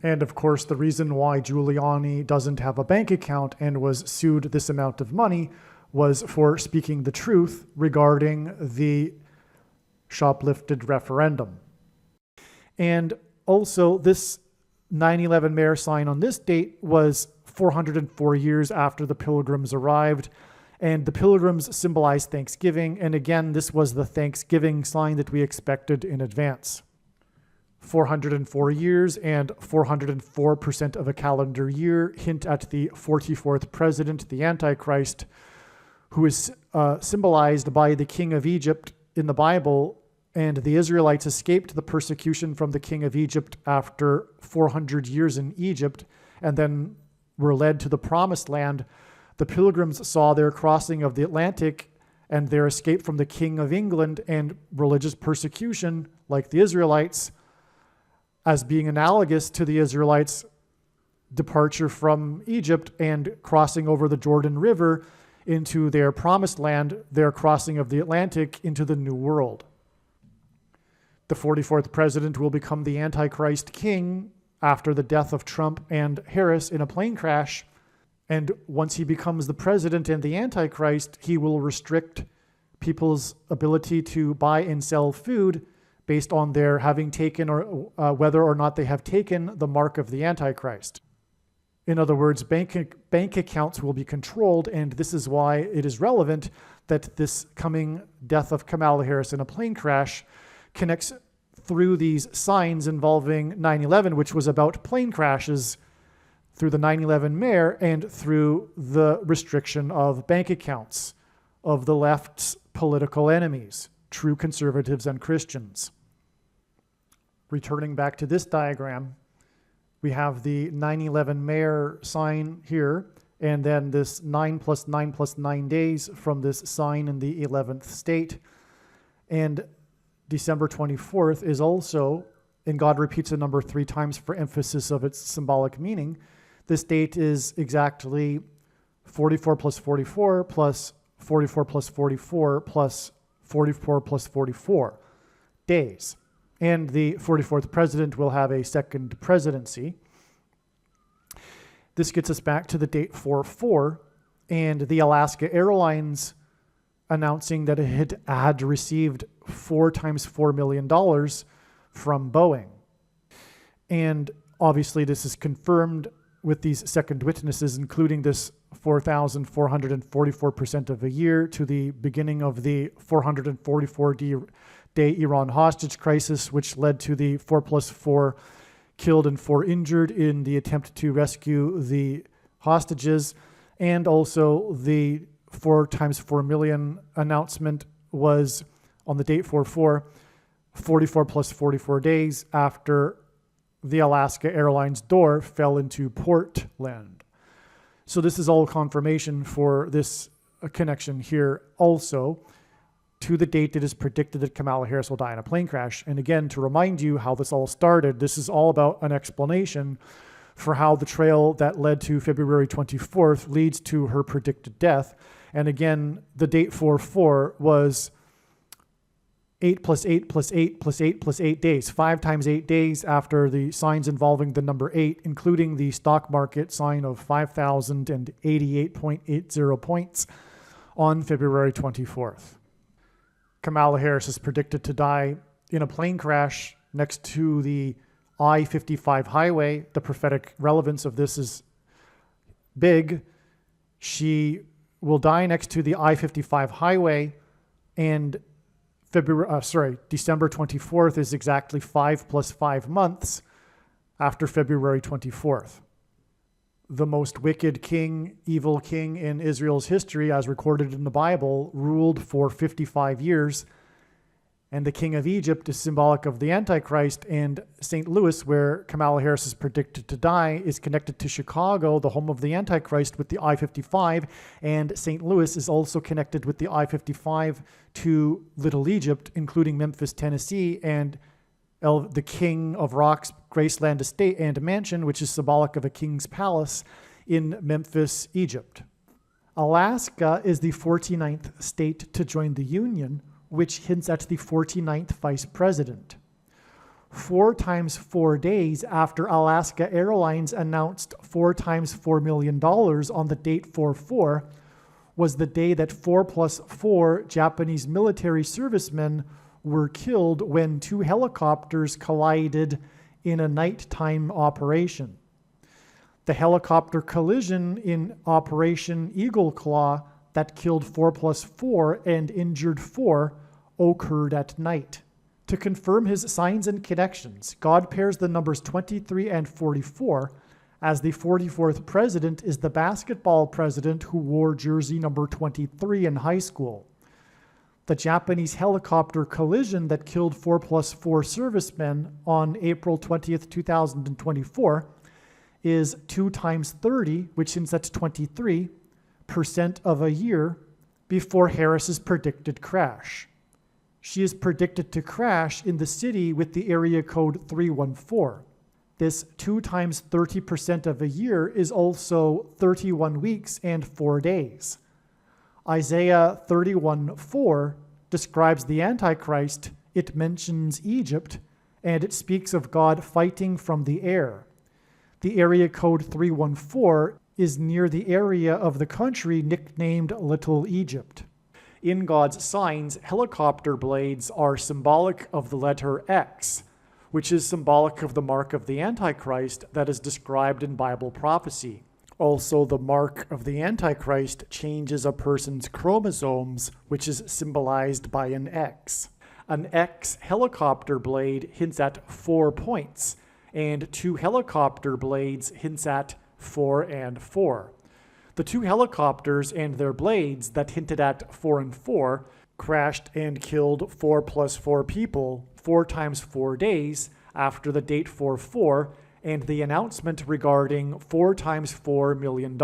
[SPEAKER 1] And of course, the reason why Giuliani doesn't have a bank account and was sued this amount of money was for speaking the truth regarding the shoplifted referendum. And also, this 9/11 mayor sign on this date was 404 years after the Pilgrims arrived, and the Pilgrims symbolized Thanksgiving, and again, this was the Thanksgiving sign that we expected in advance. 404 years and 404% of a calendar year hint at the 44th president, the Antichrist, who is symbolized by the king of Egypt in the Bible, and the Israelites escaped the persecution from the king of Egypt after 400 years in Egypt, and then were led to the promised land. The Pilgrims saw their crossing of the Atlantic and their escape from the king of England and religious persecution, like the Israelites, as being analogous to the Israelites' departure from Egypt and crossing over the Jordan River into their promised land, their crossing of the Atlantic into the New World. The 44th president will become the Antichrist king after the death of Trump and Harris in a plane crash. And once he becomes the president and the Antichrist, he will restrict people's ability to buy and sell food based on their having taken or whether or not they have taken the mark of the Antichrist. In other words, bank accounts will be controlled, and this is why it is relevant that this coming death of Kamala Harris in a plane crash connects through these signs involving 9/11, which was about plane crashes, through the 9/11 mayor, and through the restriction of bank accounts of the left's political enemies, true conservatives and Christians. Returning back to this diagram, we have the 9/11 mayor sign here, and then this 9 + 9 + 9 days from this sign in the 11th state. And December 24th is also, and God repeats the number 3 times for emphasis of its symbolic meaning. This date is exactly 44 + 44 + 44 + 44 + 44 + 44 days. And the 44th president will have a second presidency. This gets us back to the date 4/4 and the Alaska Airlines announcing that it had received 4 times $4 million from Boeing. And obviously this is confirmed with these second witnesses, including this 4,444% of a year to the beginning of the 444-day Iran hostage crisis, which led to the 4+4 killed and 4 injured in the attempt to rescue the hostages. And also the 4 times $4 million announcement was on the date 4/4, 44 + 44 days after the Alaska Airlines door fell into Portland. So this is all confirmation for this connection here also to the date that is predicted that Kamala Harris will die in a plane crash. And again, to remind you how this all started, this is all about an explanation for how the trail that led to February 24th leads to her predicted death. And again, the date 4/4 was 8 + 8 + 8 + 8 + 8 days, 5 times 8 days after the signs involving the number 8, including the stock market sign of 5,088.80 points on February 24th. Kamala Harris is predicted to die in a plane crash next to the I-55 highway. The prophetic relevance of this is big. She will die next to the I-55 highway, and December 24th is exactly 5 + 5 months after February 24th. The most wicked king, evil king in Israel's history, as recorded in the Bible, ruled for 55 years. And the king of Egypt is symbolic of the Antichrist, and St. Louis, where Kamala Harris is predicted to die, is connected to Chicago, the home of the Antichrist, with the I-55, and St. Louis is also connected with the I-55 to Little Egypt, including Memphis, Tennessee, and the King of Rock's Graceland Estate and Mansion, which is symbolic of a king's palace in Memphis, Egypt. Alaska is the 49th state to join the Union, which hints at the 49th vice president. 4 times 4 days after Alaska Airlines announced 4 times $4 million on the date 4/4 was the day that 4+4 Japanese military servicemen were killed when 2 helicopters collided in a nighttime operation. The helicopter collision in Operation Eagle Claw that killed 4+4 and injured 4 occurred at night. To confirm his signs and connections, God pairs the numbers 23 and 44, as the 44th president is the basketball president who wore jersey number 23 in high school. The Japanese helicopter collision that killed 4+4 servicemen on April 20th, 2024 is 2 times 30, which hints at 23% of a year before Harris's predicted crash. She is predicted to crash in the city with the area code 314. This 2 times 30% of a year is also 31 weeks and 4 days. Isaiah 31:4 describes the Antichrist. It mentions Egypt, and it speaks of God fighting from the air. The area code 314 is near the area of the country nicknamed Little Egypt. In God's signs, helicopter blades are symbolic of the letter X, which is symbolic of the mark of the Antichrist that is described in Bible prophecy. Also, the mark of the Antichrist changes a person's chromosomes, which is symbolized by an X. An X helicopter blade hints at 4 points, and 2 helicopter blades hints at 4 and 4. The 2 helicopters and their blades that hinted at 4 and 4 crashed and killed 4+4 people 4 times 4 days after the date 4/4 and the announcement regarding 4 times $4 million.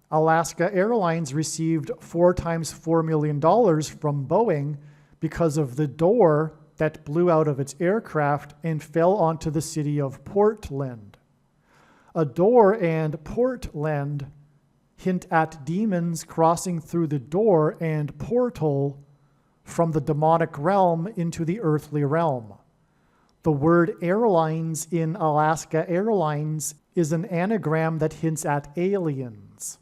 [SPEAKER 1] Alaska Airlines received 4 times $4 million from Boeing because of the door that blew out of its aircraft and fell onto the city of Portland. A door and Portland hint at demons crossing through the door and portal from the demonic realm into the earthly realm. The word airlines in Alaska Airlines is an anagram that hints at aliens.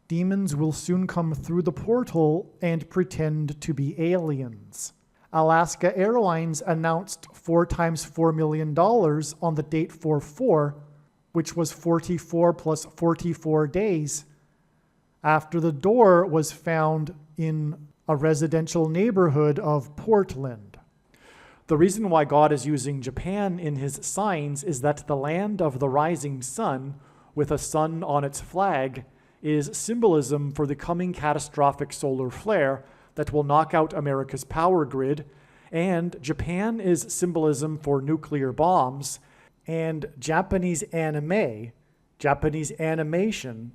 [SPEAKER 1] Demons will soon come through the portal and pretend to be aliens. Alaska Airlines announced 4 times $4 million on the date 4/4, which was 44 plus 44 days, after the door was found in a residential neighborhood of Portland. The reason why God is using Japan in his signs is that the land of the rising sun, with a sun on its flag, is symbolism for the coming catastrophic solar flare that will knock out America's power grid, and Japan is symbolism for nuclear bombs, and Japanese animation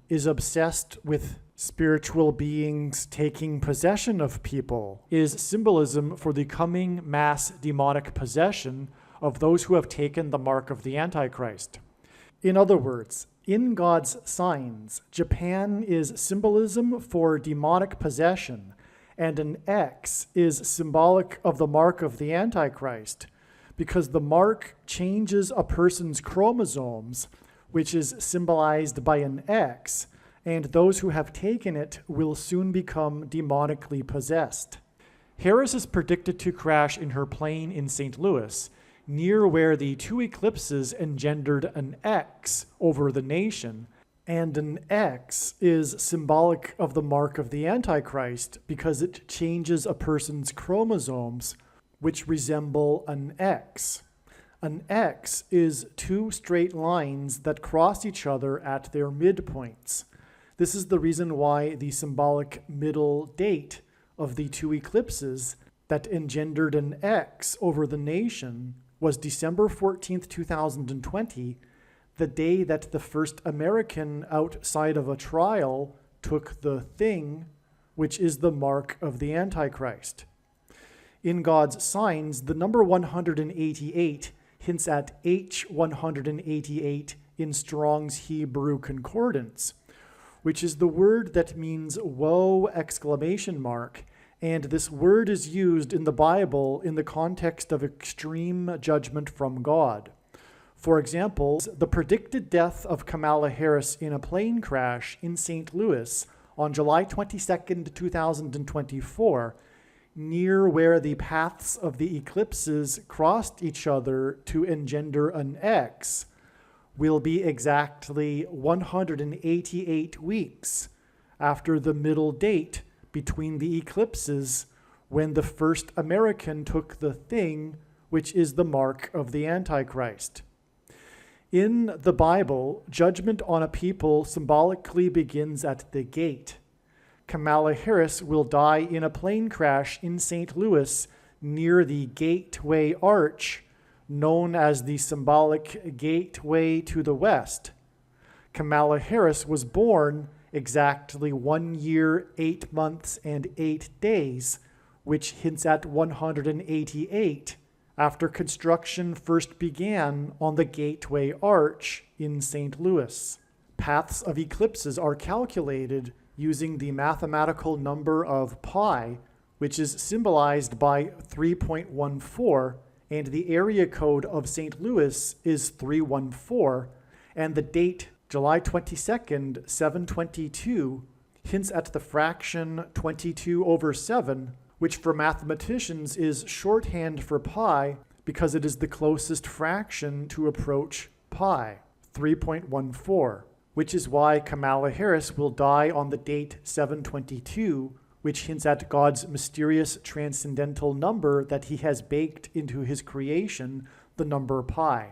[SPEAKER 1] is obsessed with spiritual beings taking possession of people, is symbolism for the coming mass demonic possession of those who have taken the mark of the Antichrist. In other words, in God's signs, Japan is symbolism for demonic possession, and an X is symbolic of the mark of the Antichrist, because the mark changes a person's chromosomes, which is symbolized by an X, and those who have taken it will soon become demonically possessed. Harris is predicted to crash in her plane in St. Louis, near where the 2 eclipses engendered an X over the nation, and an X is symbolic of the mark of the Antichrist because it changes a person's chromosomes, which resemble an X. An X is 2 straight lines that cross each other at their midpoints. This is the reason why the symbolic middle date of the 2 eclipses that engendered an X over the nation was December 14th, 2020, the day that the first American outside of a trial took the thing, which is the mark of the Antichrist. In God's signs, the number 188 hints at H188 in Strong's Hebrew Concordance, which is the word that means woe ! And this word is used in the Bible in the context of extreme judgment from God. For example, the predicted death of Kamala Harris in a plane crash in St. Louis on July 22nd, 2024, near where the paths of the eclipses crossed each other to engender an X, will be exactly 188 weeks after the middle date between the eclipses when the first American took the thing, which is the mark of the Antichrist. In the Bible, judgment on a people symbolically begins at the gate. Kamala Harris will die in a plane crash in St. Louis near the Gateway Arch, known as the symbolic gateway to the West. Kamala Harris was born exactly 1 year, 8 months, and 8 days, which hints at 188, after construction first began on the Gateway Arch in St. Louis. Paths of eclipses are calculated using the mathematical number of pi, which is symbolized by 3.14, and the area code of St. Louis is 314, and the date July 22nd, 722, hints at the fraction 22/7, which for mathematicians is shorthand for pi because it is the closest fraction to approach pi, 3.14, which is why Kamala Harris will die on the date 722, which hints at God's mysterious transcendental number that he has baked into his creation, the number pi.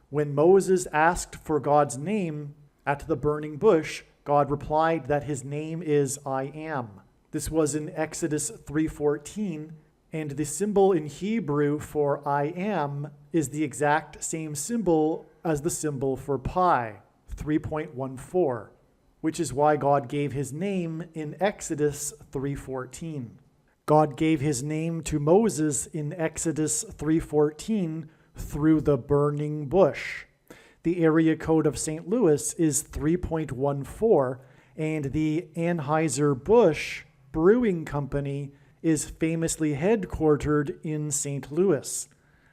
[SPEAKER 1] When Moses asked for God's name at the burning bush, God replied that his name is I am. This was in Exodus 3:14, and the symbol in Hebrew for I am is the exact same symbol as the symbol for pi, 3.14, which is why God gave his name in Exodus 3:14. God gave his name to Moses in Exodus 3:14 through the burning bush. The area code of St. Louis is 3.14, and the Anheuser-Busch Brewing Company is famously headquartered in St. Louis.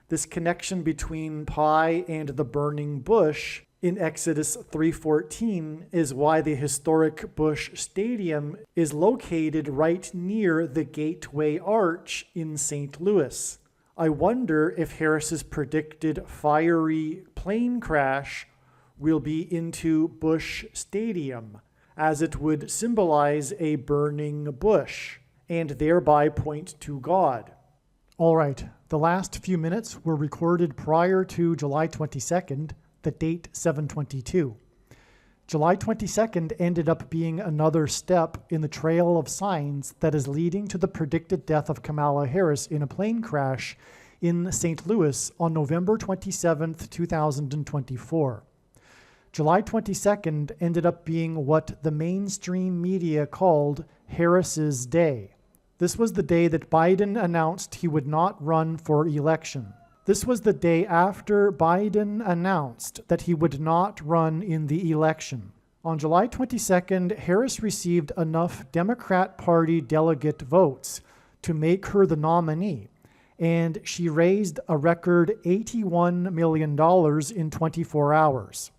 [SPEAKER 1] This connection between pi and the burning bush in Exodus 3:14 is why the historic Busch Stadium is located right near the Gateway Arch in St. Louis. I wonder if Harris's predicted fiery plane crash will be into Busch Stadium, as it would symbolize a burning bush and thereby point to God. All right, the last few minutes were recorded prior to July 22nd, the date 722. July 22nd ended up being another step in the trail of signs that is leading to the predicted death of Kamala Harris in a plane crash in St. Louis on November 27th, 2024. July 22nd ended up being what the mainstream media called Harris's Day. This was the day that Biden announced he would not run for election. This was the day after Biden announced that he would not run in the election. On July 22nd, Harris received enough Democrat Party delegate votes to make her the nominee, and she raised a record $81 million in 24 hours.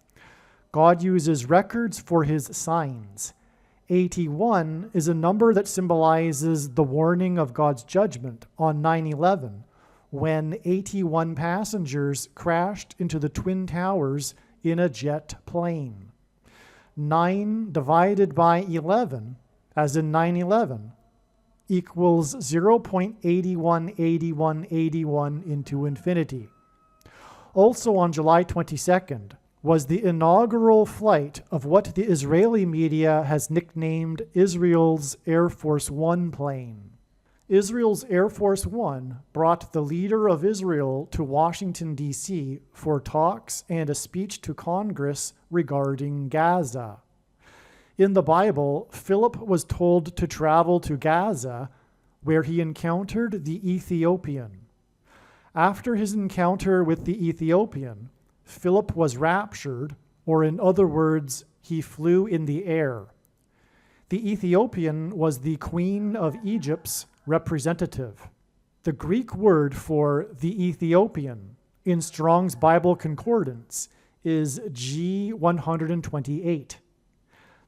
[SPEAKER 1] God uses records for his signs. 81 is a number that symbolizes the warning of God's judgment on 9/11, when 81 passengers crashed into the Twin Towers in a jet plane. 9 divided by 11, as in 9/11, equals 0.818181 into infinity. Also on July 22nd was the inaugural flight of what the Israeli media has nicknamed Israel's Air Force One plane. Israel's Air Force One brought the leader of Israel to Washington, D.C. for talks and a speech to Congress regarding Gaza. In the Bible, Philip was told to travel to Gaza, where he encountered the Ethiopian. After his encounter with the Ethiopian, Philip was raptured, or in other words, he flew in the air. The Ethiopian was the queen of Egypt's representative. The Greek word for the Ethiopian in Strong's Bible Concordance is G128.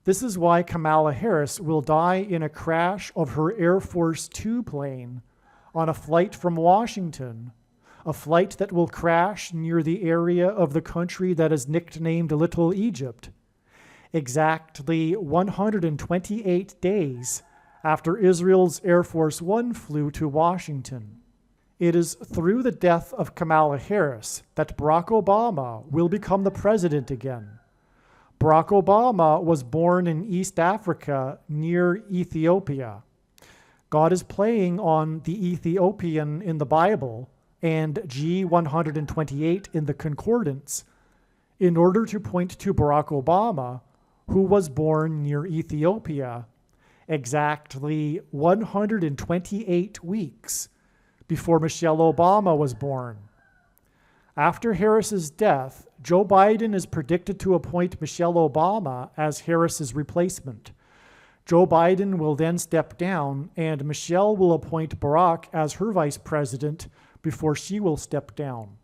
[SPEAKER 1] This is why Kamala Harris will die in a crash of her Air Force Two plane on a flight from Washington, a flight that will crash near the area of the country that is nicknamed Little Egypt, exactly 128 days after Israel's Air Force One flew to Washington. It is through the death of Kamala Harris that Barack Obama will become the president again. Barack Obama was born in East Africa near Ethiopia. God is playing on the Ethiopian in the Bible and G128 in the Concordance in order to point to Barack Obama, who was born near Ethiopia exactly 128 weeks before Michelle Obama was born. After Harris's death, Joe Biden is predicted to appoint Michelle Obama as Harris's replacement. Joe Biden will then step down, and Michelle will appoint Barack as her vice president before she will step down.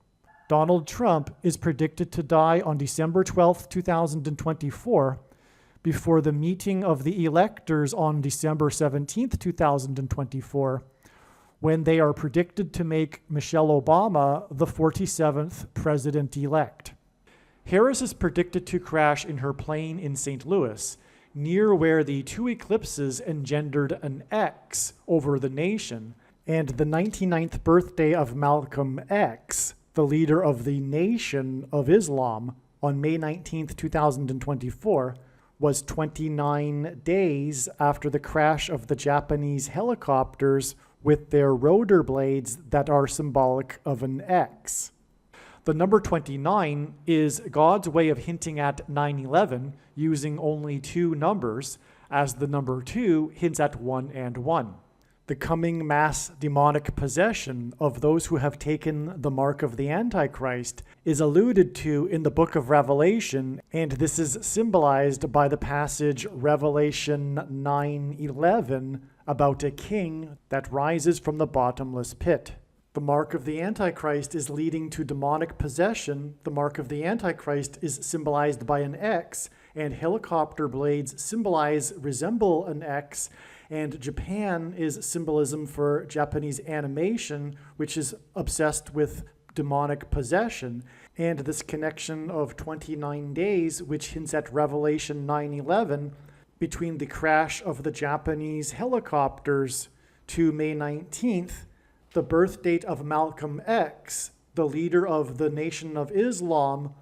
[SPEAKER 1] Donald Trump is predicted to die on December 12, 2024, before the meeting of the electors on December 17, 2024, when they are predicted to make Michelle Obama the 47th president-elect. Harris is predicted to crash in her plane in St. Louis, near where the two eclipses engendered an X over the nation, and the 99th birthday of Malcolm X, the leader of the Nation of Islam, on May 19, 2024, was 29 days after the crash of the Japanese helicopters with their rotor blades that are symbolic of an X. The number 29 is God's way of hinting at 9/11 using only two numbers, as the number 2 hints at 1 and 1. The coming mass demonic possession of those who have taken the mark of the Antichrist is alluded to in the book of Revelation, and this is symbolized by the passage Revelation 9:11 about a king that rises from the bottomless pit. The mark of the Antichrist is leading to demonic possession. The mark of the Antichrist is symbolized by an X, and helicopter blades resemble an X, and Japan is symbolism for Japanese animation, which is obsessed with demonic possession. And this connection of 29 days, which hints at Revelation 9:11, between the crash of the Japanese helicopters to May 19th, the birth date of Malcolm X, the leader of the Nation of Islam,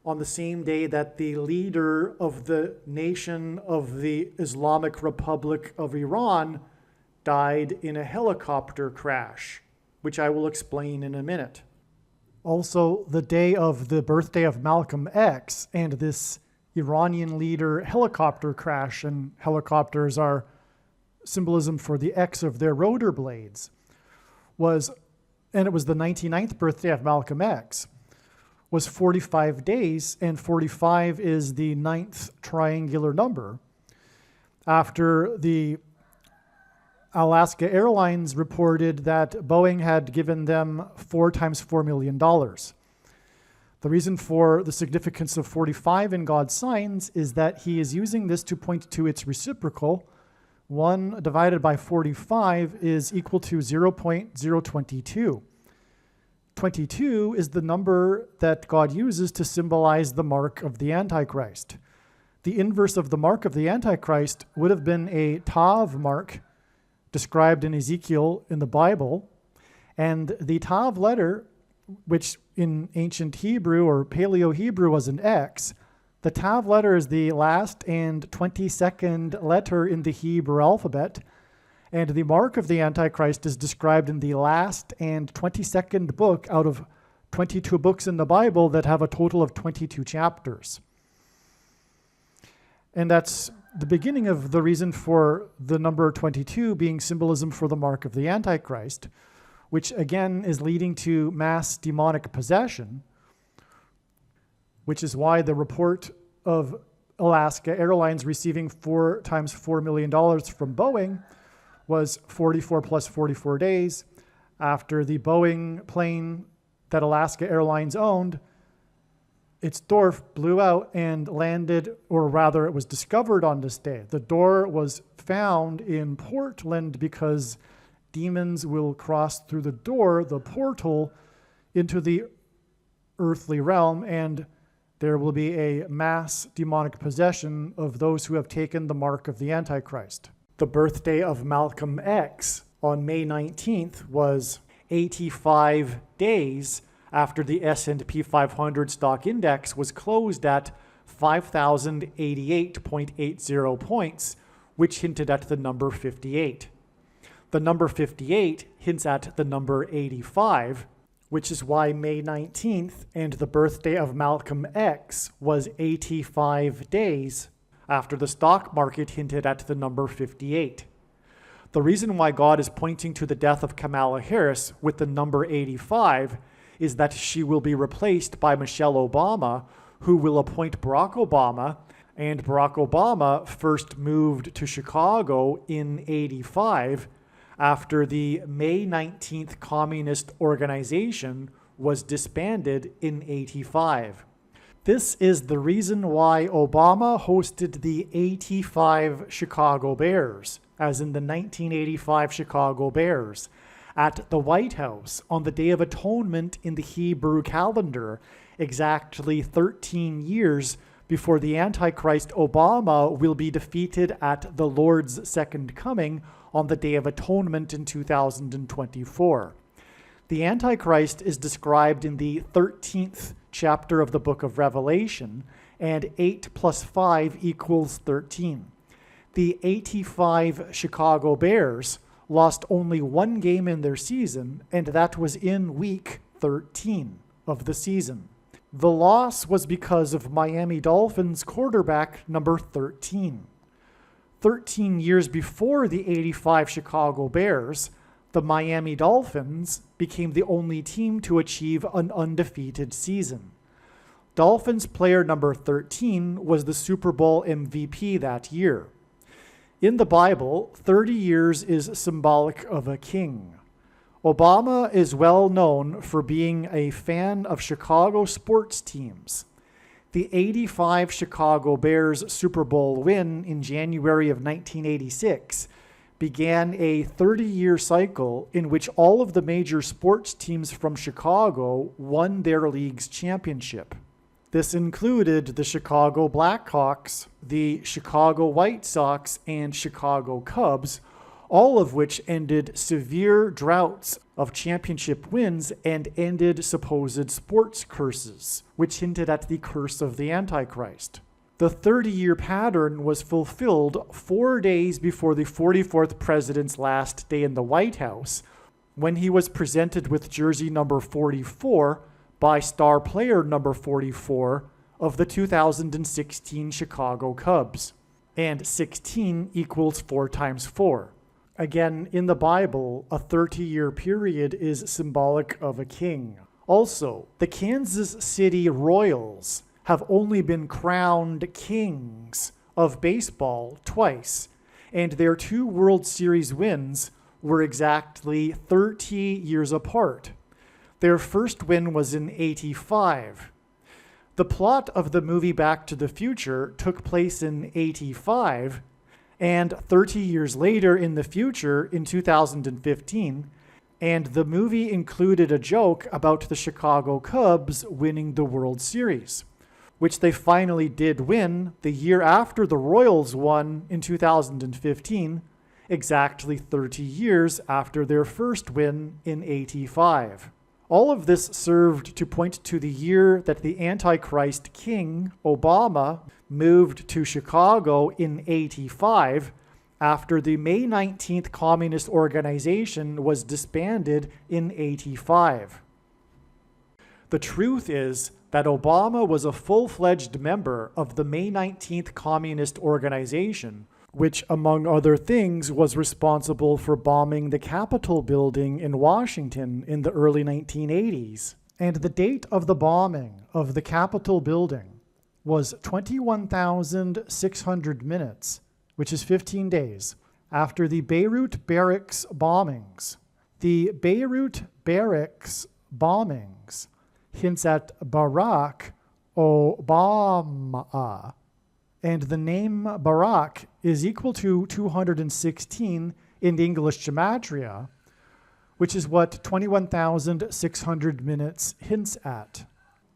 [SPEAKER 1] on the same day that the leader of the Nation of the Islamic Republic of Iran died in a helicopter crash, which I will explain in a minute. Also, the day of the birthday of Malcolm X and this Iranian leader helicopter crash, and helicopters are symbolism for the X of their rotor blades, it was the 99th birthday of Malcolm X, was 45 days, and 45 is the 9th triangular number, after the Alaska Airlines reported that Boeing had given them 4 times $4 million. The reason for the significance of 45 in God's signs is that he is using this to point to its reciprocal. 1 divided by 45 is equal to 0.022. 22 is the number that God uses to symbolize the mark of the Antichrist. The inverse of the mark of the Antichrist would have been a Tav mark described in Ezekiel in the Bible, and the Tav letter, which in ancient Hebrew or Paleo-Hebrew was an X, the Tav letter is the last and 22nd letter in the Hebrew alphabet, and the mark of the Antichrist is described in the last and 22nd book out of 22 books in the Bible that have a total of 22 chapters. And that's the beginning of the reason for the number 22 being symbolism for the mark of the Antichrist, which again is leading to mass demonic possession, which is why the report of Alaska Airlines receiving 4 times $4 million from Boeing was 44 plus 44 days after the Boeing plane that Alaska Airlines owned, its door blew out and landed, or rather it was discovered on this day. The door was found in Portland because demons will cross through the door, the portal, into the earthly realm, and there will be a mass demonic possession of those who have taken the mark of the Antichrist. The birthday of Malcolm X on May 19th was 85 days after the S&P 500 stock index was closed at 5,088.80 points, which hinted at the number 58. The number 58 hints at the number 85, which is why May 19th and the birthday of Malcolm X was 85 days after the stock market hinted at the number 58. The reason why God is pointing to the death of Kamala Harris with the number 85 is that she will be replaced by Michelle Obama, who will appoint Barack Obama, and Barack Obama first moved to Chicago in 85 after the May 19th Communist Organization was disbanded in 85. This is the reason why Obama hosted the 85 Chicago Bears, as in the 1985 Chicago Bears, at the White House on the Day of Atonement in the Hebrew calendar, exactly 13 years before the Antichrist Obama will be defeated at the Lord's second coming on the Day of Atonement in 2024. The Antichrist is described in the 13th chapter of the book of Revelation, and 8 plus 5 equals 13. The 85 Chicago Bears lost only one game in their season, and that was in week 13 of the season. The loss was because of Miami Dolphins quarterback number 13. 13 years before the 85 Chicago Bears, the Miami Dolphins became the only team to achieve an undefeated season. Dolphins player number 13 was the Super Bowl MVP that year. In the Bible, 30 years is symbolic of a king. Obama is well known for being a fan of Chicago sports teams. The 85 Chicago Bears Super Bowl win in January of 1986 began a 30-year cycle in which all of the major sports teams from Chicago won their league's championship. This included the Chicago Blackhawks, the Chicago White Sox, and Chicago Cubs, all of which ended severe droughts of championship wins and ended supposed sports curses, which hinted at the curse of the Antichrist. The 30-year pattern was fulfilled 4 days before the 44th president's last day in the White House, when he was presented with jersey number 44 by star player number 44 of the 2016 Chicago Cubs. And 16 equals 4 times 4. Again, in the Bible, a 30-year period is symbolic of a king. Also, the Kansas City Royals have only been crowned kings of baseball twice, and their 2 World Series wins were exactly 30 years apart. Their first win was in 85. The plot of the movie Back to the Future took place in 85, and 30 years later in the future, in 2015, and the movie included a joke about the Chicago Cubs winning the World Series, which they finally did win the year after the Royals won in 2015, exactly 30 years after their first win in 85. All of this served to point to the year that the Antichrist king, Obama, moved to Chicago in 85 after the May 19th Communist Organization was disbanded in 85. The truth is that Obama was a full-fledged member of the May 19th Communist Organization, which, among other things, was responsible for bombing the Capitol building in Washington in the early 1980s. And the date of the bombing of the Capitol building was 21,600 minutes, which is 15 days, after the Beirut barracks bombings. The Beirut barracks bombings hints at Barack Obama, and the name Barack is equal to 216 in English gematria, which is what 21,600 minutes hints at.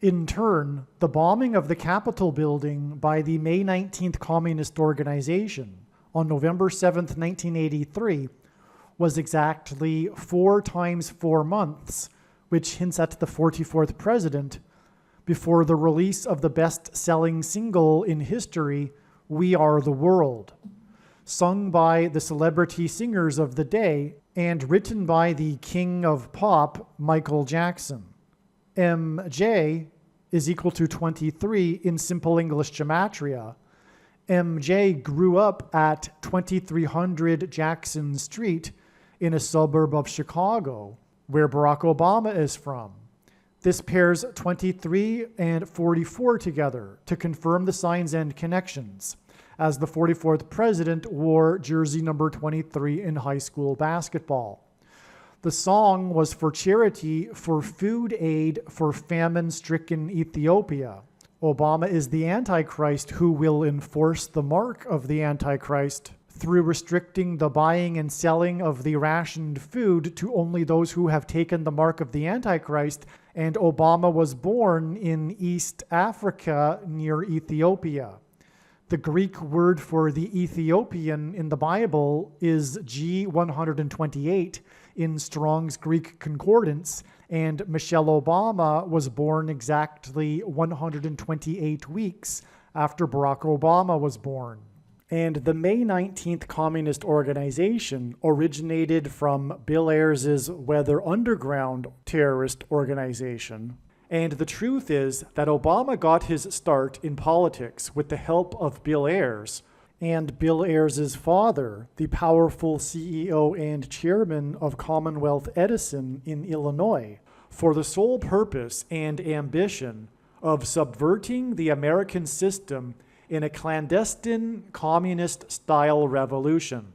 [SPEAKER 1] In turn, the bombing of the Capitol building by the May 19th Communist Organization on November 7th, 1983, was exactly 4 times 4 months, which hints at the 44th president, before the release of the best-selling single in history, We Are the World, sung by the celebrity singers of the day and written by the king of pop, Michael Jackson. MJ is equal to 23 in simple English gematria. MJ grew up at 2300 Jackson Street in a suburb of Chicago, where Barack Obama is from. This pairs 23 and 44 together to confirm the signs and connections, as the 44th president wore jersey number 23 in high school basketball. The song was for charity for food aid for famine-stricken Ethiopia. Obama is the Antichrist who will enforce the mark of the Antichrist through restricting the buying and selling of the rationed food to only those who have taken the mark of the Antichrist, and Obama was born in East Africa near Ethiopia. The Greek word for the Ethiopian in the Bible is G128 in Strong's Greek Concordance, and Michelle Obama was born exactly 128 weeks after Barack Obama was born. And the May 19th Communist Organization originated from Bill Ayers' Weather Underground terrorist organization. And the truth is that Obama got his start in politics with the help of Bill Ayers, and Bill Ayers' father, the powerful CEO and chairman of Commonwealth Edison in Illinois, for the sole purpose and ambition of subverting the American system in a clandestine communist-style revolution.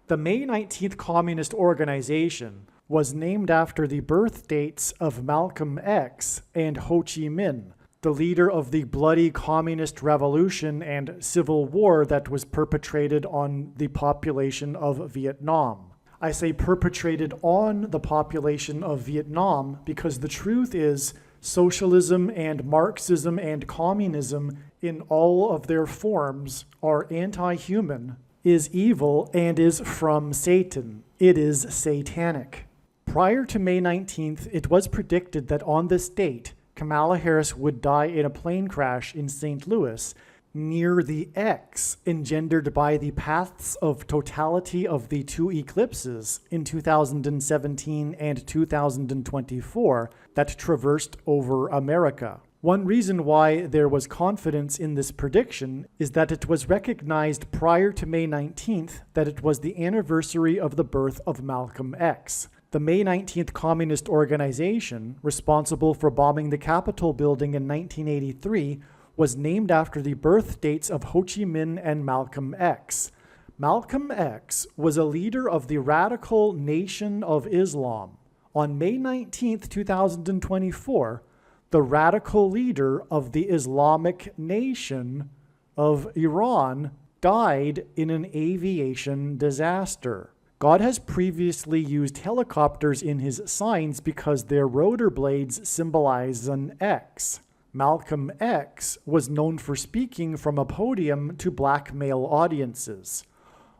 [SPEAKER 1] The May 19th Communist Organization was named after the birth dates of Malcolm X and Ho Chi Minh, the leader of the bloody communist revolution and civil war that was perpetrated on the population of Vietnam. I say perpetrated on the population of Vietnam because the truth is socialism and Marxism and communism in all of their forms are anti-human, is evil, and is from Satan. It is satanic. Prior to May 19th, it was predicted that on this date, Kamala Harris would die in a plane crash in St. Louis near the X engendered by the paths of totality of the 2 eclipses in 2017 and 2024 that traversed over America. One reason why there was confidence in this prediction is that it was recognized prior to May 19th that it was the anniversary of the birth of Malcolm X. The May 19th Communist Organization, responsible for bombing the Capitol building in 1983, was named after the birth dates of Ho Chi Minh and Malcolm X. Malcolm X was a leader of the radical Nation of Islam. On May 19th, 2024, the radical leader of the Islamic Nation of Iran died in an aviation disaster. God has previously used helicopters in his signs because their rotor blades symbolize an X. Malcolm X was known for speaking from a podium to black male audiences.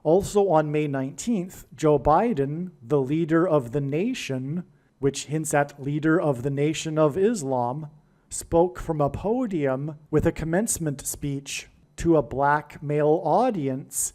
[SPEAKER 1] Also on May 19th, Joe Biden, the leader of the nation, which hints at leader of the Nation of Islam, spoke from a podium with a commencement speech to a black male audience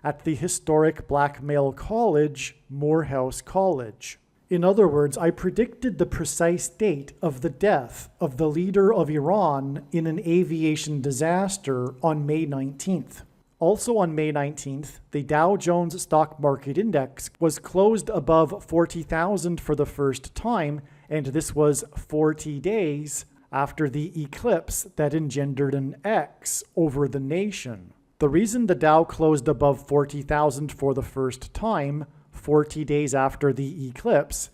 [SPEAKER 1] at the historic black male college, Morehouse College. In other words, I predicted the precise date of the death of the leader of Iran in an aviation disaster on May 19th. Also on May 19th, the Dow Jones Stock Market Index was closed above 40,000 for the first time, and this was 40 days after the eclipse that engendered an X over the nation. The reason the Dow closed above 40,000 for the first time, 40 days after the eclipse,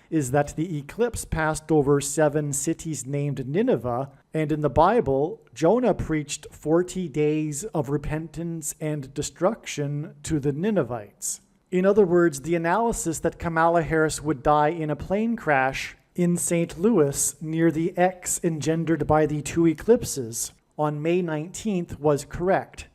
[SPEAKER 1] is that the eclipse passed over 7 cities named Nineveh, and in the Bible, Jonah preached 40 days of repentance and destruction to the Ninevites. In other words, the analysis that Kamala Harris would die in a plane crash in St. Louis near the X engendered by the 2 eclipses on May 19th was correct.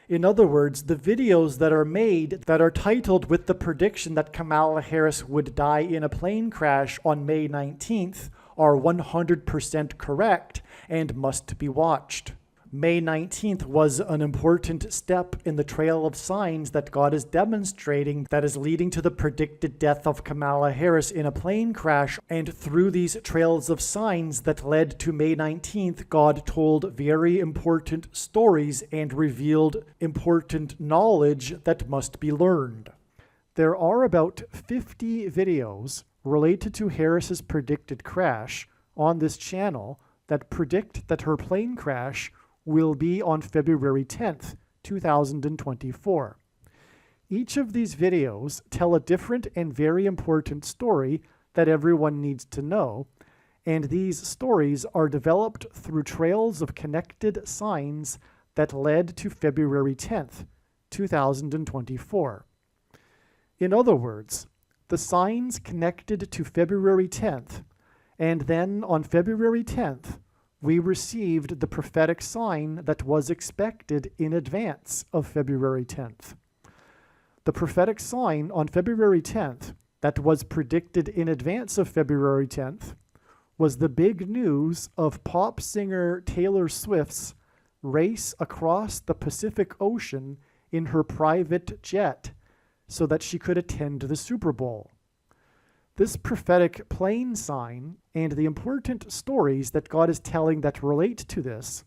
[SPEAKER 1] In other words, the videos that are made that are titled with the prediction that Kamala Harris would die in a plane crash on May 19th are 100% correct and must be watched. May 19th was an important step in the trail of signs that God is demonstrating that is leading to the predicted death of Kamala Harris in a plane crash. And through these trails of signs that led to May 19th, God told very important stories and revealed important knowledge that must be learned. There are about 50 videos related to Harris's predicted crash on this channel that predict that her plane crash will be on February 10th, 2024. Each of these videos tell a different and very important story that everyone needs to know, and these stories are developed through trails of connected signs that led to February 10th, 2024. In other words, the signs connected to February 10th, and then on February 10th, we received the prophetic sign that was expected in advance of February 10th. The prophetic sign on February 10th that was predicted in advance of February 10th was the big news of pop singer Taylor Swift's race across the Pacific Ocean in her private jet so that she could attend the Super Bowl. This prophetic plane sign and the important stories that God is telling that relate to this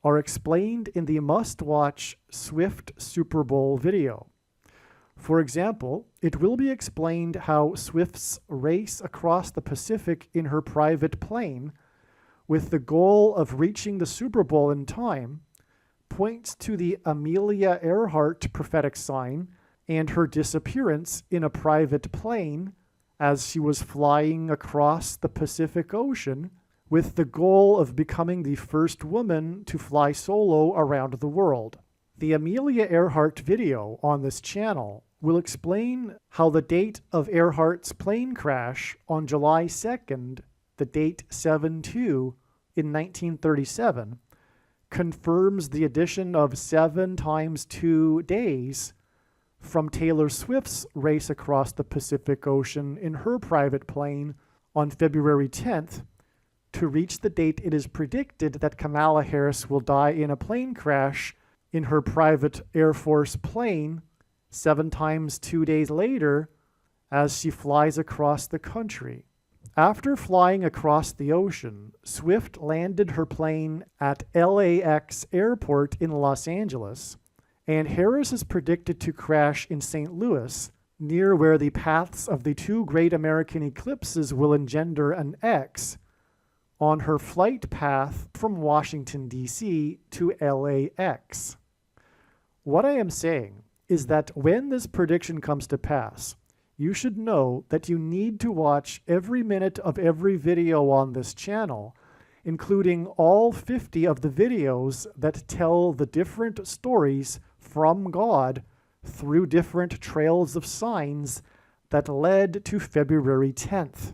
[SPEAKER 1] are explained in the must-watch Swift Super Bowl video. For example, it will be explained how Swift's race across the Pacific in her private plane, with the goal of reaching the Super Bowl in time, points to the Amelia Earhart prophetic sign and her disappearance in a private plane as she was flying across the Pacific Ocean with the goal of becoming the first woman to fly solo around the world. The Amelia Earhart video on this channel will explain how the date of Earhart's plane crash on July 2nd, the date 7/2 in 1937, confirms the addition of 7 times 2 days from Taylor Swift's race across the Pacific Ocean in her private plane on February 10th to reach the date it is predicted that Kamala Harris will die in a plane crash in her private Air Force plane 7 times 2 days later as she flies across the country. After flying across the ocean, Swift landed her plane at LAX Airport in Los Angeles, and Harris is predicted to crash in St. Louis, near where the paths of the 2 great American eclipses will engender an X, on her flight path from Washington, D.C. to LAX. What I am saying is that when this prediction comes to pass, you should know that you need to watch every minute of every video on this channel, including all 50 of the videos that tell the different stories from God through different trails of signs that led to February 10th.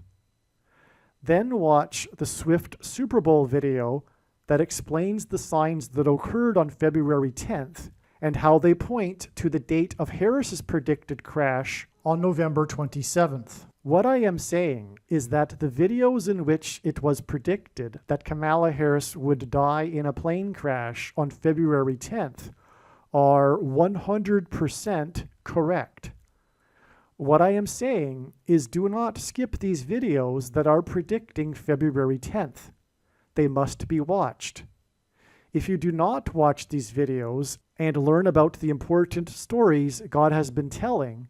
[SPEAKER 1] Then watch the Swift Super Bowl video that explains the signs that occurred on February 10th and how they point to the date of Harris's predicted crash on November 27th. What I am saying is that the videos in which it was predicted that Kamala Harris would die in a plane crash on February 10th are 100% correct. What I am saying is do not skip these videos that are predicting February 10th. They must be watched. If you do not watch these videos and learn about the important stories God has been telling,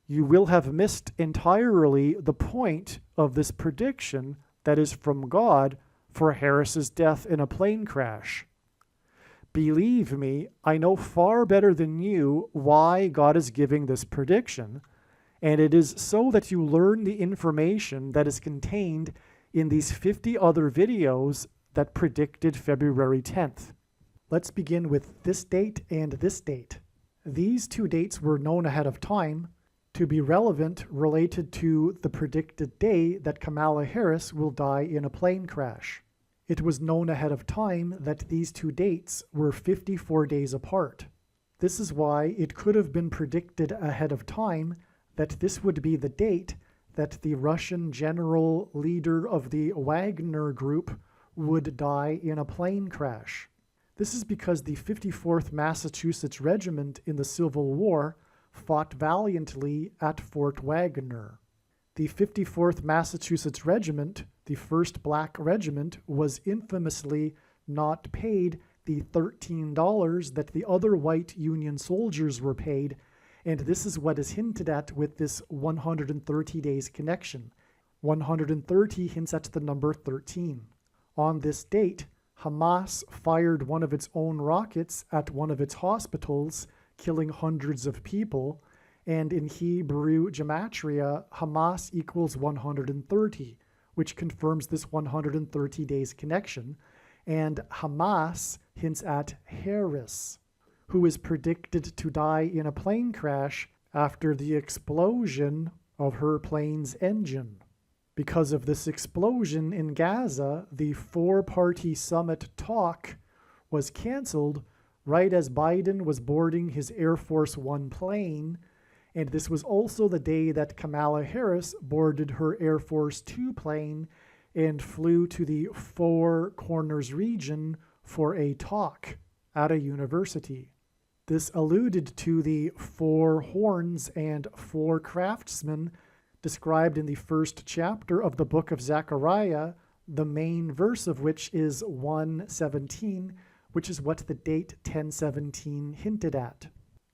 [SPEAKER 1] you will have missed entirely the point of this prediction that is from God for Harris's death in a plane crash. Believe me, I know far better than you why God is giving this prediction, and it is so that you learn the information that is contained in these 50 other videos that predicted February 10th. Let's begin with this date and this date. These two dates were known ahead of time to be relevant related to the predicted day that Kamala Harris will die in a plane crash. It was known ahead of time that these two dates were 54 days apart. This is why it could have been predicted ahead of time that this would be the date that the Russian general leader of the Wagner Group would die in a plane crash. This is because the 54th Massachusetts Regiment in the Civil War fought valiantly at Fort Wagner. The 54th Massachusetts Regiment, the first black regiment, was infamously not paid the $13 that the other white Union soldiers were paid, and this is what is hinted at with this 130 days connection. 130 hints at the number 13. On this date, Hamas fired one of its own rockets at one of its hospitals, killing hundreds of people, and in Hebrew gematria, Hamas equals 130, which confirms this 130 days connection, and Hamas hints at Harris, who is predicted to die in a plane crash after the explosion of her plane's engine. Because of this explosion in Gaza, the four-party summit talk was canceled right as Biden was boarding his Air Force One plane, and this was also the day that Kamala Harris boarded her Air Force Two plane and flew to the Four Corners region for a talk at a university. This alluded to the four horns and four craftsmen described in the first chapter of the book of Zechariah, the main verse of which is 1:17, which is what the date 1017 hinted at.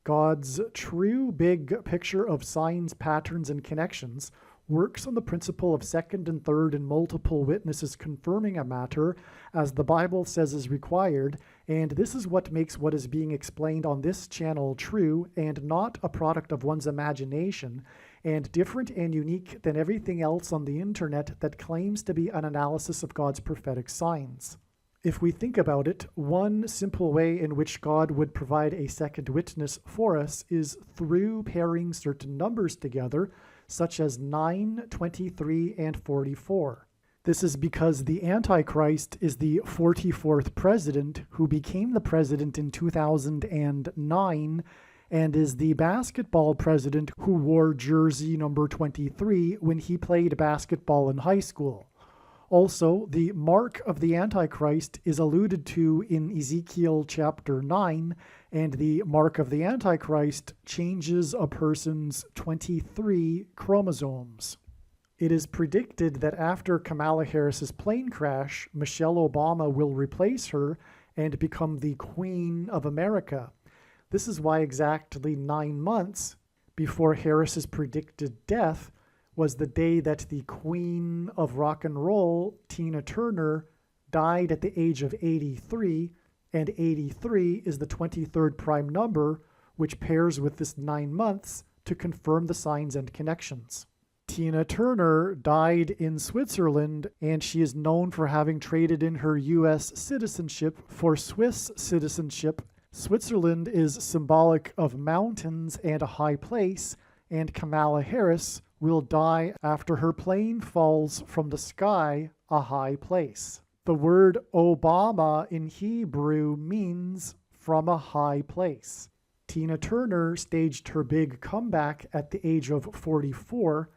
[SPEAKER 1] God's true big picture of signs, patterns, and connections works on the principle of second and third and multiple witnesses confirming a matter, as the Bible says is required, and this is what makes what is being explained on this channel true and not a product of one's imagination, and different and unique than everything else on the internet that claims to be an analysis of God's prophetic signs. If we think about it, one simple way in which God would provide a second witness for us is through pairing certain numbers together, such as 9, 23, and 44. This is because the Antichrist is the 44th president who became the president in 2009 and is the basketball president who wore jersey number 23 when he played basketball in high school. Also, the mark of the Antichrist is alluded to in Ezekiel chapter 9, and the mark of the Antichrist changes a person's 23 chromosomes. It is predicted that after Kamala Harris's plane crash, Michelle Obama will replace her and become the Queen of America. This is why exactly 9 months before Harris's predicted death was the day that the Queen of Rock and Roll, Tina Turner, died at the age of 83, and 83 is the 23rd prime number, which pairs with this 9 months to confirm the signs and connections. Tina Turner died in Switzerland, and she is known for having traded in her U.S. citizenship for Swiss citizenship. Switzerland is symbolic of mountains and a high place, and Kamala Harris will die after her plane falls from the sky, a high place. The word Obama in Hebrew means from a high place. Tina Turner staged her big comeback at the age of 44,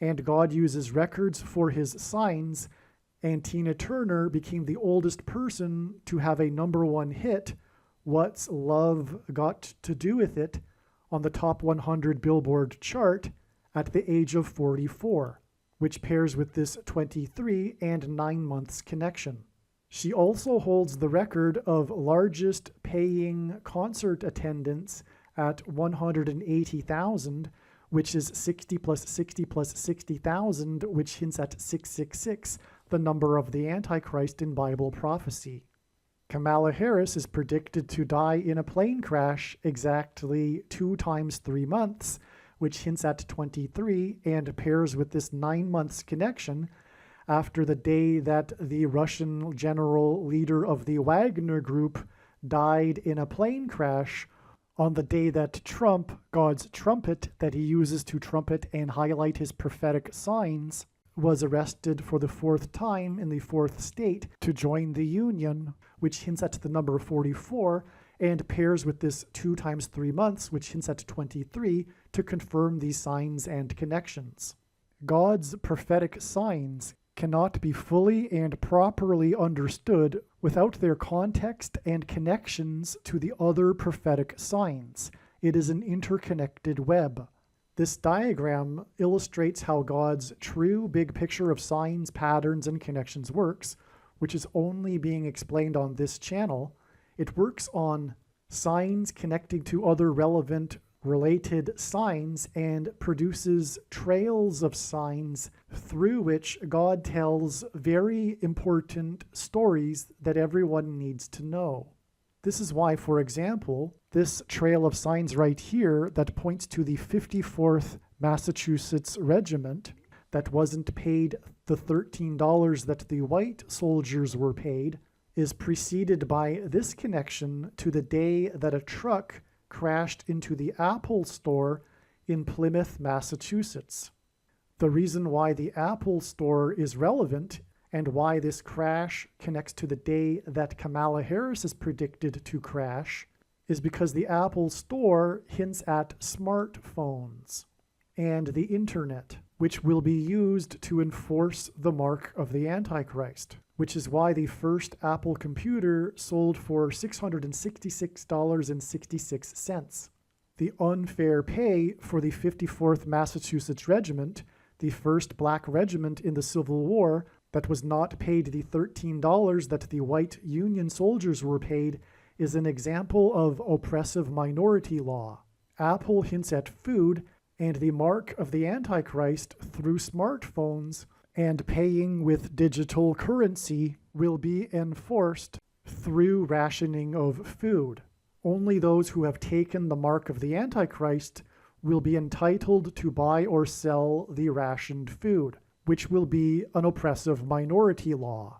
[SPEAKER 1] and God uses records for his signs, and Tina Turner became the oldest person to have a #1 hit, What's Love Got to Do With It, on the top 100 Billboard chart at the age of 44, which pairs with this 23 and 9 months connection. She also holds the record of largest paying concert attendance at 180,000, which is 60 plus 60 plus 60,000, which hints at 666, the number of the Antichrist in Bible prophecy. Kamala Harris is predicted to die in a plane crash exactly 2 times 3 months, which hints at 23 and pairs with this 9 months connection after the day that the Russian general leader of the Wagner Group died in a plane crash on the day that Trump, God's trumpet that he uses to trumpet and highlight his prophetic signs, was arrested for the 4th time in the 4th state to join the Union, which hints at the number 44, and pairs with this 2 times 3 months, which hints at 23, to confirm these signs and connections. God's prophetic signs cannot be fully and properly understood without their context and connections to the other prophetic signs. It is an interconnected web. This diagram illustrates how God's true big picture of signs, patterns, and connections works, which is only being explained on this channel. It works on signs connecting to other relevant related signs and produces trails of signs through which God tells very important stories that everyone needs to know. This is why, for example, this trail of signs right here that points to the 54th Massachusetts Regiment that wasn't paid the $13 that the white soldiers were paid is preceded by this connection to the day that a truck crashed into the Apple store in Plymouth, Massachusetts. The reason why the Apple store is relevant and why this crash connects to the day that Kamala Harris is predicted to crash is because the Apple store hints at smartphones and the internet, which will be used to enforce the mark of the Antichrist, which is why the first Apple computer sold for $666.66. The unfair pay for the 54th Massachusetts Regiment, the first black regiment in the Civil War, that was not paid the $13 that the white Union soldiers were paid, is an example of oppressive minority law. Apple hints at food and the mark of the Antichrist through smartphones, and paying with digital currency will be enforced through rationing of food. Only those who have taken the mark of the Antichrist will be entitled to buy or sell the rationed food, which will be an oppressive minority law.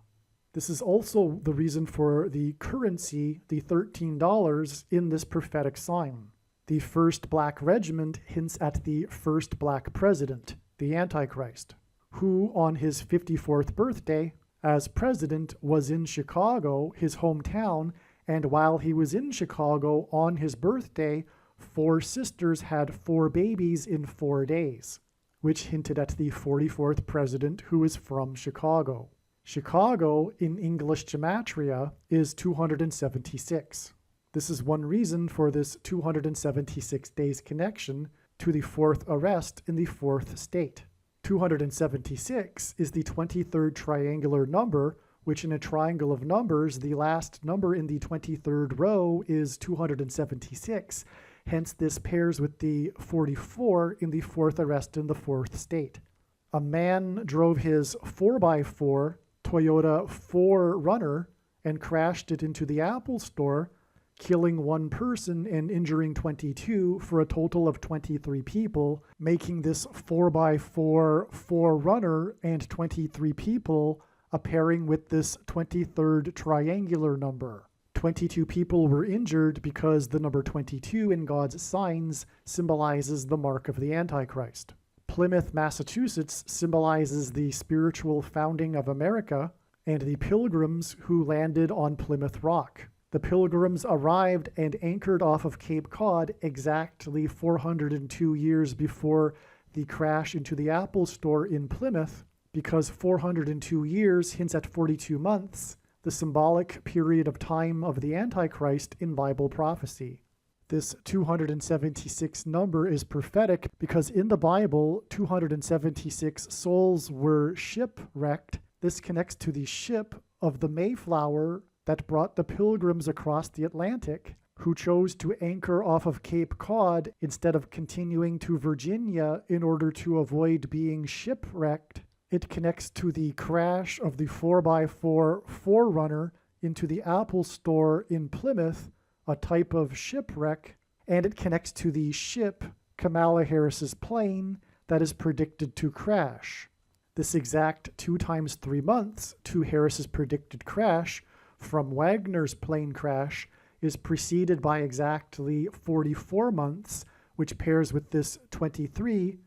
[SPEAKER 1] This is also the reason for the currency, the $13, in this prophetic sign. The first black regiment hints at the first black president, the Antichrist, who on his 54th birthday as president was in Chicago, his hometown, and while he was in Chicago on his birthday, 4 sisters had 4 babies in 4 days, which hinted at the 44th president who is from Chicago. Chicago in English gematria is 276. This is one reason for this 276 days connection to the 4th arrest in the 4th state. 276 is the 23rd triangular number, which in a triangle of numbers, the last number in the 23rd row is 276. Hence, this pairs with the 44 in the 4th arrest in the 4th state. A man drove his 4x4 Toyota 4Runner and crashed it into the Apple store, killing 1 person and injuring 22 for a total of 23 people, making this 4x4 4Runner and 23 people a pairing with this 23rd triangular number. 22 people were injured because the number 22 in God's signs symbolizes the mark of the Antichrist. Plymouth, Massachusetts symbolizes the spiritual founding of America and the pilgrims who landed on Plymouth Rock. The pilgrims arrived and anchored off of Cape Cod exactly 402 years before the crash into the Apple store in Plymouth, because 402 years hints at 42 months, the symbolic period of time of the Antichrist in Bible prophecy. This 276 number is prophetic because in the Bible, 276 souls were shipwrecked. This connects to the ship of the Mayflower that brought the pilgrims across the Atlantic, who chose to anchor off of Cape Cod instead of continuing to Virginia in order to avoid being shipwrecked. It connects to the crash of the 4x4 4Runner into the Apple Store in Plymouth, a type of shipwreck, and it connects to the ship, Kamala Harris's plane, that is predicted to crash. This exact 2 times 3 months to Harris's predicted crash from Wagner's plane crash is preceded by exactly 44 months, which pairs with this 23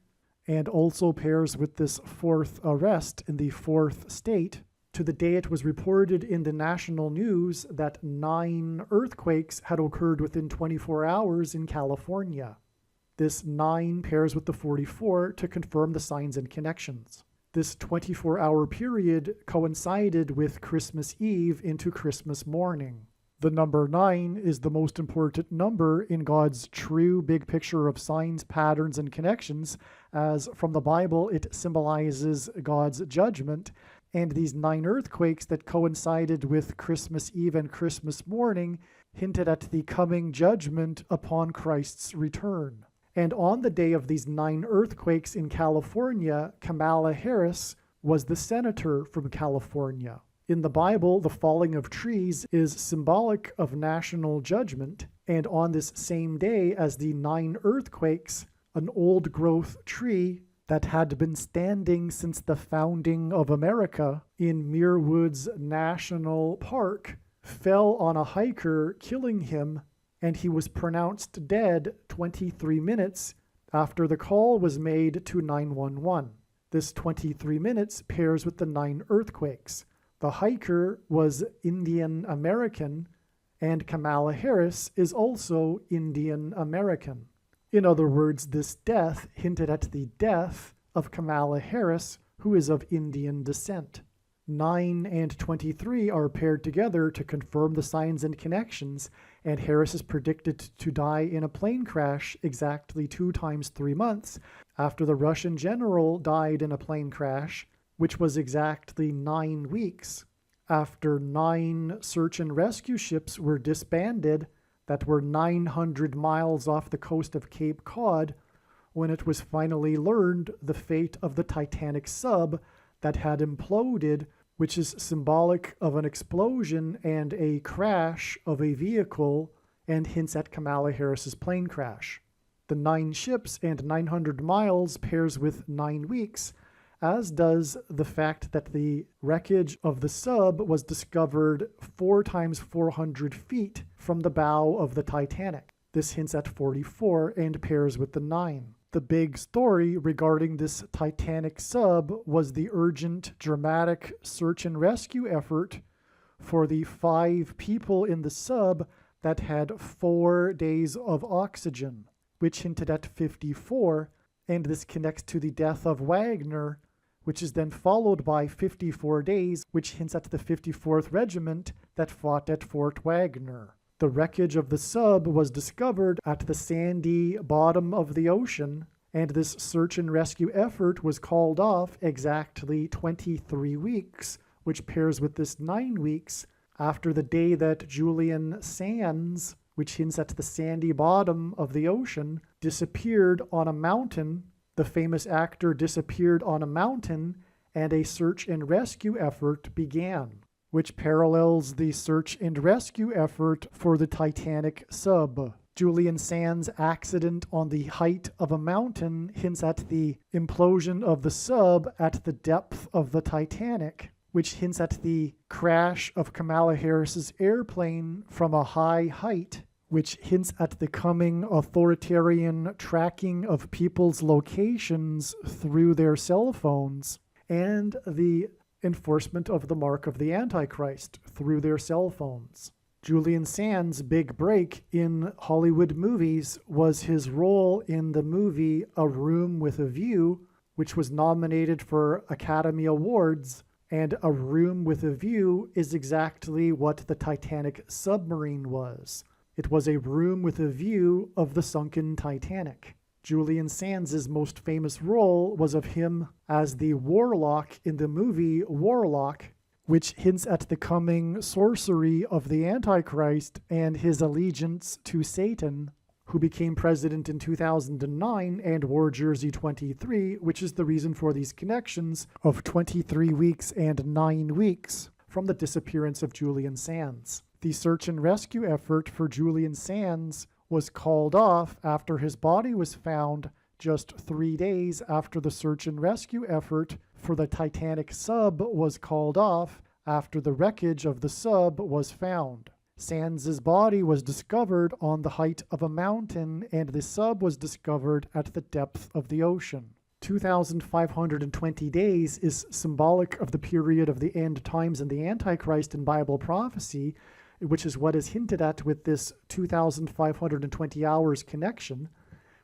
[SPEAKER 1] and also pairs with this 4th arrest in the 4th state, to the day it was reported in the national news that 9 earthquakes had occurred within 24 hours in California. This 9 pairs with the 44 to confirm the signs and connections. This 24-hour period coincided with Christmas Eve into Christmas morning. The number 9 is the most important number in God's true big picture of signs, patterns, and connections, as from the Bible it symbolizes God's judgment, and these 9 earthquakes that coincided with Christmas Eve and Christmas morning hinted at the coming judgment upon Christ's return. And on the day of these 9 earthquakes in California, Kamala Harris was the senator from California. In the Bible, the falling of trees is symbolic of national judgment, and on this same day as the 9 earthquakes, an old-growth tree that had been standing since the founding of America in Muir Woods National Park fell on a hiker, killing him, and he was pronounced dead 23 minutes after the call was made to 911. This 23 minutes pairs with the 9 earthquakes. The hiker was Indian American, and Kamala Harris is also Indian American. In other words, this death hinted at the death of Kamala Harris, who is of Indian descent. 9 and 23 are paired together to confirm the signs and connections, and Harris is predicted to die in a plane crash exactly 2 times 3 months after the Russian general died in a plane crash, which was exactly 9 weeks after 9 search and rescue ships were disbanded that were 900 miles off the coast of Cape Cod, when it was finally learned the fate of the Titanic sub that had imploded, which is symbolic of an explosion and a crash of a vehicle and hints at Kamala Harris's plane crash. The 9 ships and 900 miles pairs with 9 weeks, as does the fact that the wreckage of the sub was discovered 4 times 400 feet from the bow of the Titanic. This hints at 44 and pairs with the 9. The big story regarding this Titanic sub was the urgent, dramatic search and rescue effort for the 5 people in the sub that had 4 days of oxygen, which hinted at 54, and this connects to the death of Wagner, which is then followed by 54 days, which hints at the 54th Regiment that fought at Fort Wagner. The wreckage of the sub was discovered at the sandy bottom of the ocean, and this search and rescue effort was called off exactly 23 weeks, which pairs with this 9 weeks after the day that Julian Sands, which hints at the sandy bottom of the ocean, disappeared on a mountain. The famous actor disappeared on a mountain, and a search and rescue effort began, which parallels the search and rescue effort for the Titanic sub. Julian Sands' accident on the height of a mountain hints at the implosion of the sub at the depth of the Titanic, which hints at the crash of Kamala Harris's airplane from a high height, which hints at the coming authoritarian tracking of people's locations through their cell phones, and the enforcement of the mark of the Antichrist through their cell phones. Julian Sands' big break in Hollywood movies was his role in the movie A Room with a View, which was nominated for Academy Awards, and A Room with a View is exactly what the Titanic submarine was. It was a room with a view of the sunken Titanic. Julian Sands' most famous role was of him as the warlock in the movie Warlock, which hints at the coming sorcery of the Antichrist and his allegiance to Satan, who became president in 2009 and wore jersey 23, which is the reason for these connections of 23 weeks and 9 weeks. from the disappearance of Julian Sands. The search and rescue effort for Julian Sands was called off after his body was found just 3 days after the search and rescue effort for the Titanic sub was called off after the wreckage of the sub was found. Sands's body was discovered on the height of a mountain, and the sub was discovered at the depth of the ocean. 2,520 days is symbolic of the period of the end times and the Antichrist in Bible prophecy, which is what is hinted at with this 2,520 hours connection,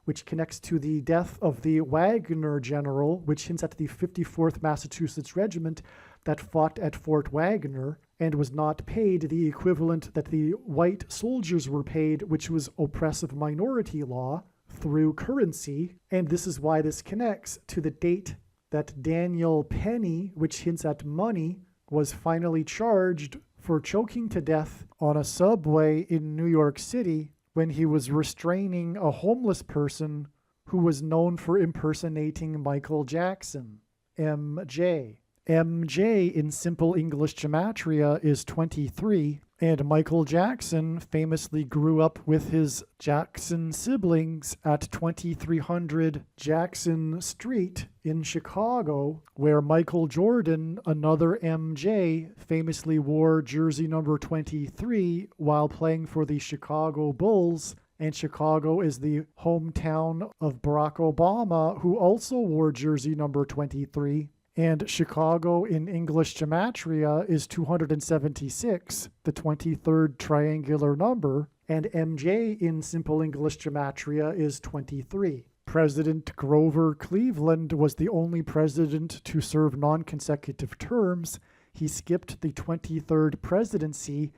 [SPEAKER 1] which connects to the death of the Wagner general, which hints at the 54th Massachusetts Regiment that fought at Fort Wagner and was not paid the equivalent that the white soldiers were paid, which was oppressive minority law, through currency. And this is why this connects to the date that Daniel Penny, which hints at money, was finally charged for choking to death on a subway in New York City when he was restraining a homeless person who was known for impersonating Michael Jackson, MJ. MJ in Simple English Gematria is 23, and Michael Jackson famously grew up with his Jackson siblings at 2300 Jackson Street in Chicago, where Michael Jordan, another MJ, famously wore jersey number 23 while playing for the Chicago Bulls. And Chicago is the hometown of Barack Obama, who also wore jersey number 23. And Chicago in English Gematria is 276, the 23rd triangular number, and MJ in Simple English Gematria is 23. President Grover Cleveland was the only president to serve non-consecutive terms. He skipped the 23rd presidency,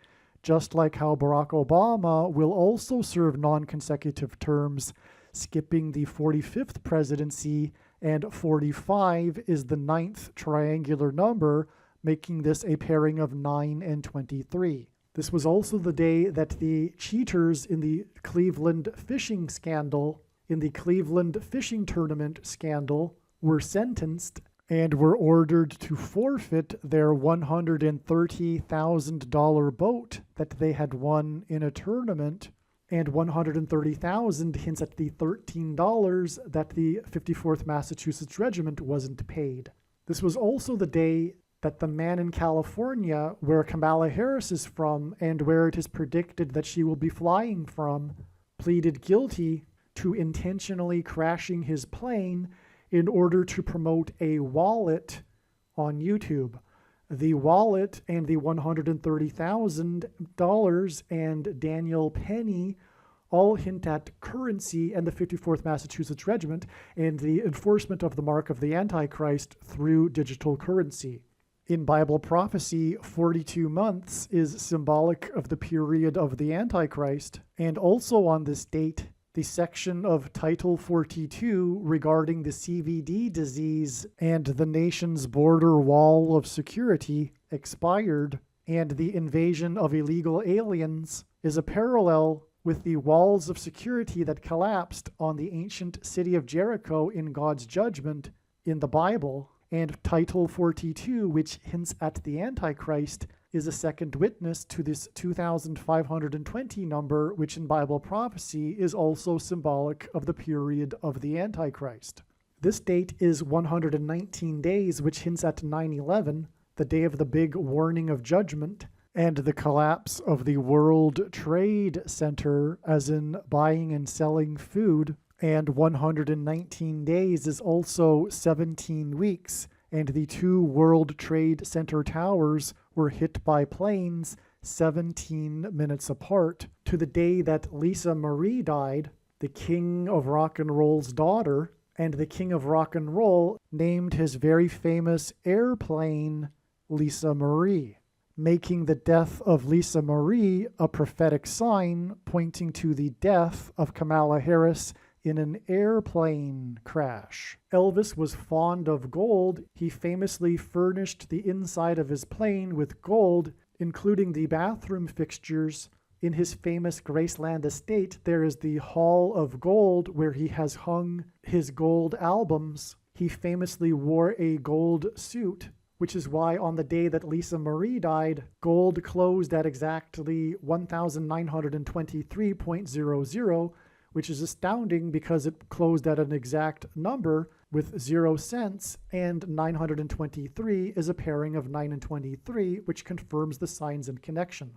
[SPEAKER 1] just like how Barack Obama will also serve non-consecutive terms, skipping the 45th presidency, and 45 is the 9th triangular number, making this a pairing of 9 and 23. This was also the day that the cheaters in the Cleveland fishing scandal, in the Cleveland fishing tournament scandal, were sentenced and were ordered to forfeit their $130,000 boat that they had won in a tournament, and $130,000 hints at the $13 that the 54th Massachusetts Regiment wasn't paid. This was also the day that the man in California, where Kamala Harris is from and where it is predicted that she will be flying from, pleaded guilty to intentionally crashing his plane in order to promote a wallet on YouTube. The wallet and the $130,000 and Daniel Penny all hint at currency and the 54th Massachusetts Regiment and the enforcement of the mark of the Antichrist through digital currency. In Bible prophecy, 42 months is symbolic of the period of the Antichrist, and also on this date, the section of Title 42 regarding the CVD disease and the nation's border wall of security expired, and the invasion of illegal aliens is a parallel with the walls of security that collapsed on the ancient city of Jericho in God's judgment in the Bible. And Title 42, which hints at the Antichrist, is a second witness to this 2,520 number, which in Bible prophecy is also symbolic of the period of the Antichrist. This date is 119 days, which hints at 9/11, the day of the big warning of judgment, and the collapse of the World Trade Center, as in buying and selling food. And 119 days is also 17 weeks, and the two World Trade Center towers were hit by planes 17 minutes apart, to the day that Lisa Marie died, the King of Rock and Roll's daughter, and the King of Rock and Roll named his very famous airplane Lisa Marie, making the death of Lisa Marie a prophetic sign pointing to the death of Kamala Harris in an airplane crash. Elvis was fond of gold. He famously furnished the inside of his plane with gold, including the bathroom fixtures. In his famous Graceland estate, there is the Hall of Gold where he has hung his gold albums. He famously wore a gold suit which is why on the day that Lisa Marie died, gold closed at exactly 1,923.00, which is astounding because it closed at an exact number with 0 cents, and 923 is a pairing of 9 and 23, which confirms the signs and connection.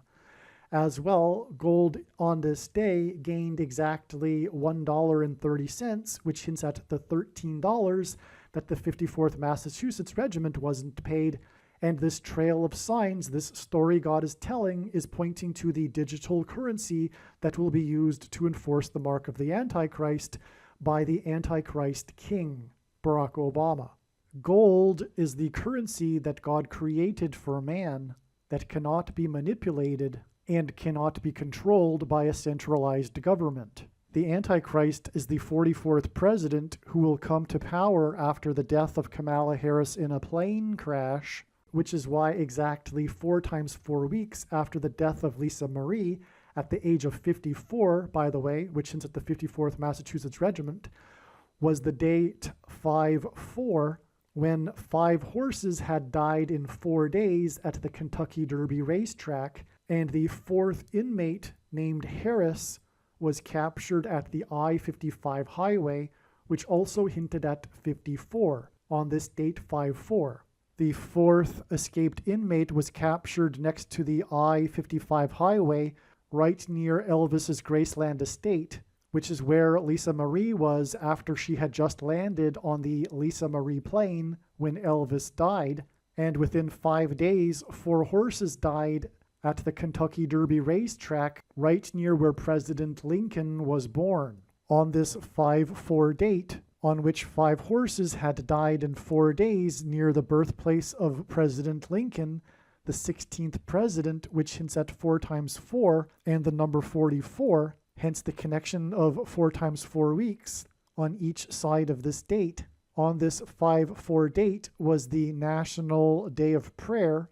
[SPEAKER 1] As well, gold on this day gained exactly $1.30, which hints at the $13 that the 54th Massachusetts Regiment wasn't paid. And this trail of signs, this story God is telling, is pointing to the digital currency that will be used to enforce the mark of the Antichrist by the Antichrist King, Barack Obama. Gold is the currency that God created for man that cannot be manipulated and cannot be controlled by a centralized government. The Antichrist is the 44th president who will come to power after the death of Kamala Harris in a plane crash, which is why exactly 4 times 4 weeks after the death of Lisa Marie, at the age of 54, by the way, which hints at the 54th Massachusetts Regiment, was the date 5/4, when 5 horses had died in 4 days at the Kentucky Derby racetrack, and the 4th inmate named Harris was captured at the I-55 highway, which also hinted at 54 on this date 5/4. The 4th escaped inmate was captured next to the I-55 highway right near Elvis's Graceland estate, which is where Lisa Marie was after she had just landed on the Lisa Marie plane when Elvis died. And within 5 days, 4 horses died at the Kentucky Derby racetrack right near where President Lincoln was born. On this 5/4 date, on which 5 horses had died in 4 days near the birthplace of President Lincoln, the 16th president, which hints at 4 times 4, and the number 44, hence the connection of 4 times 4 weeks on each side of this date. On this 5/4 date was the National Day of Prayer,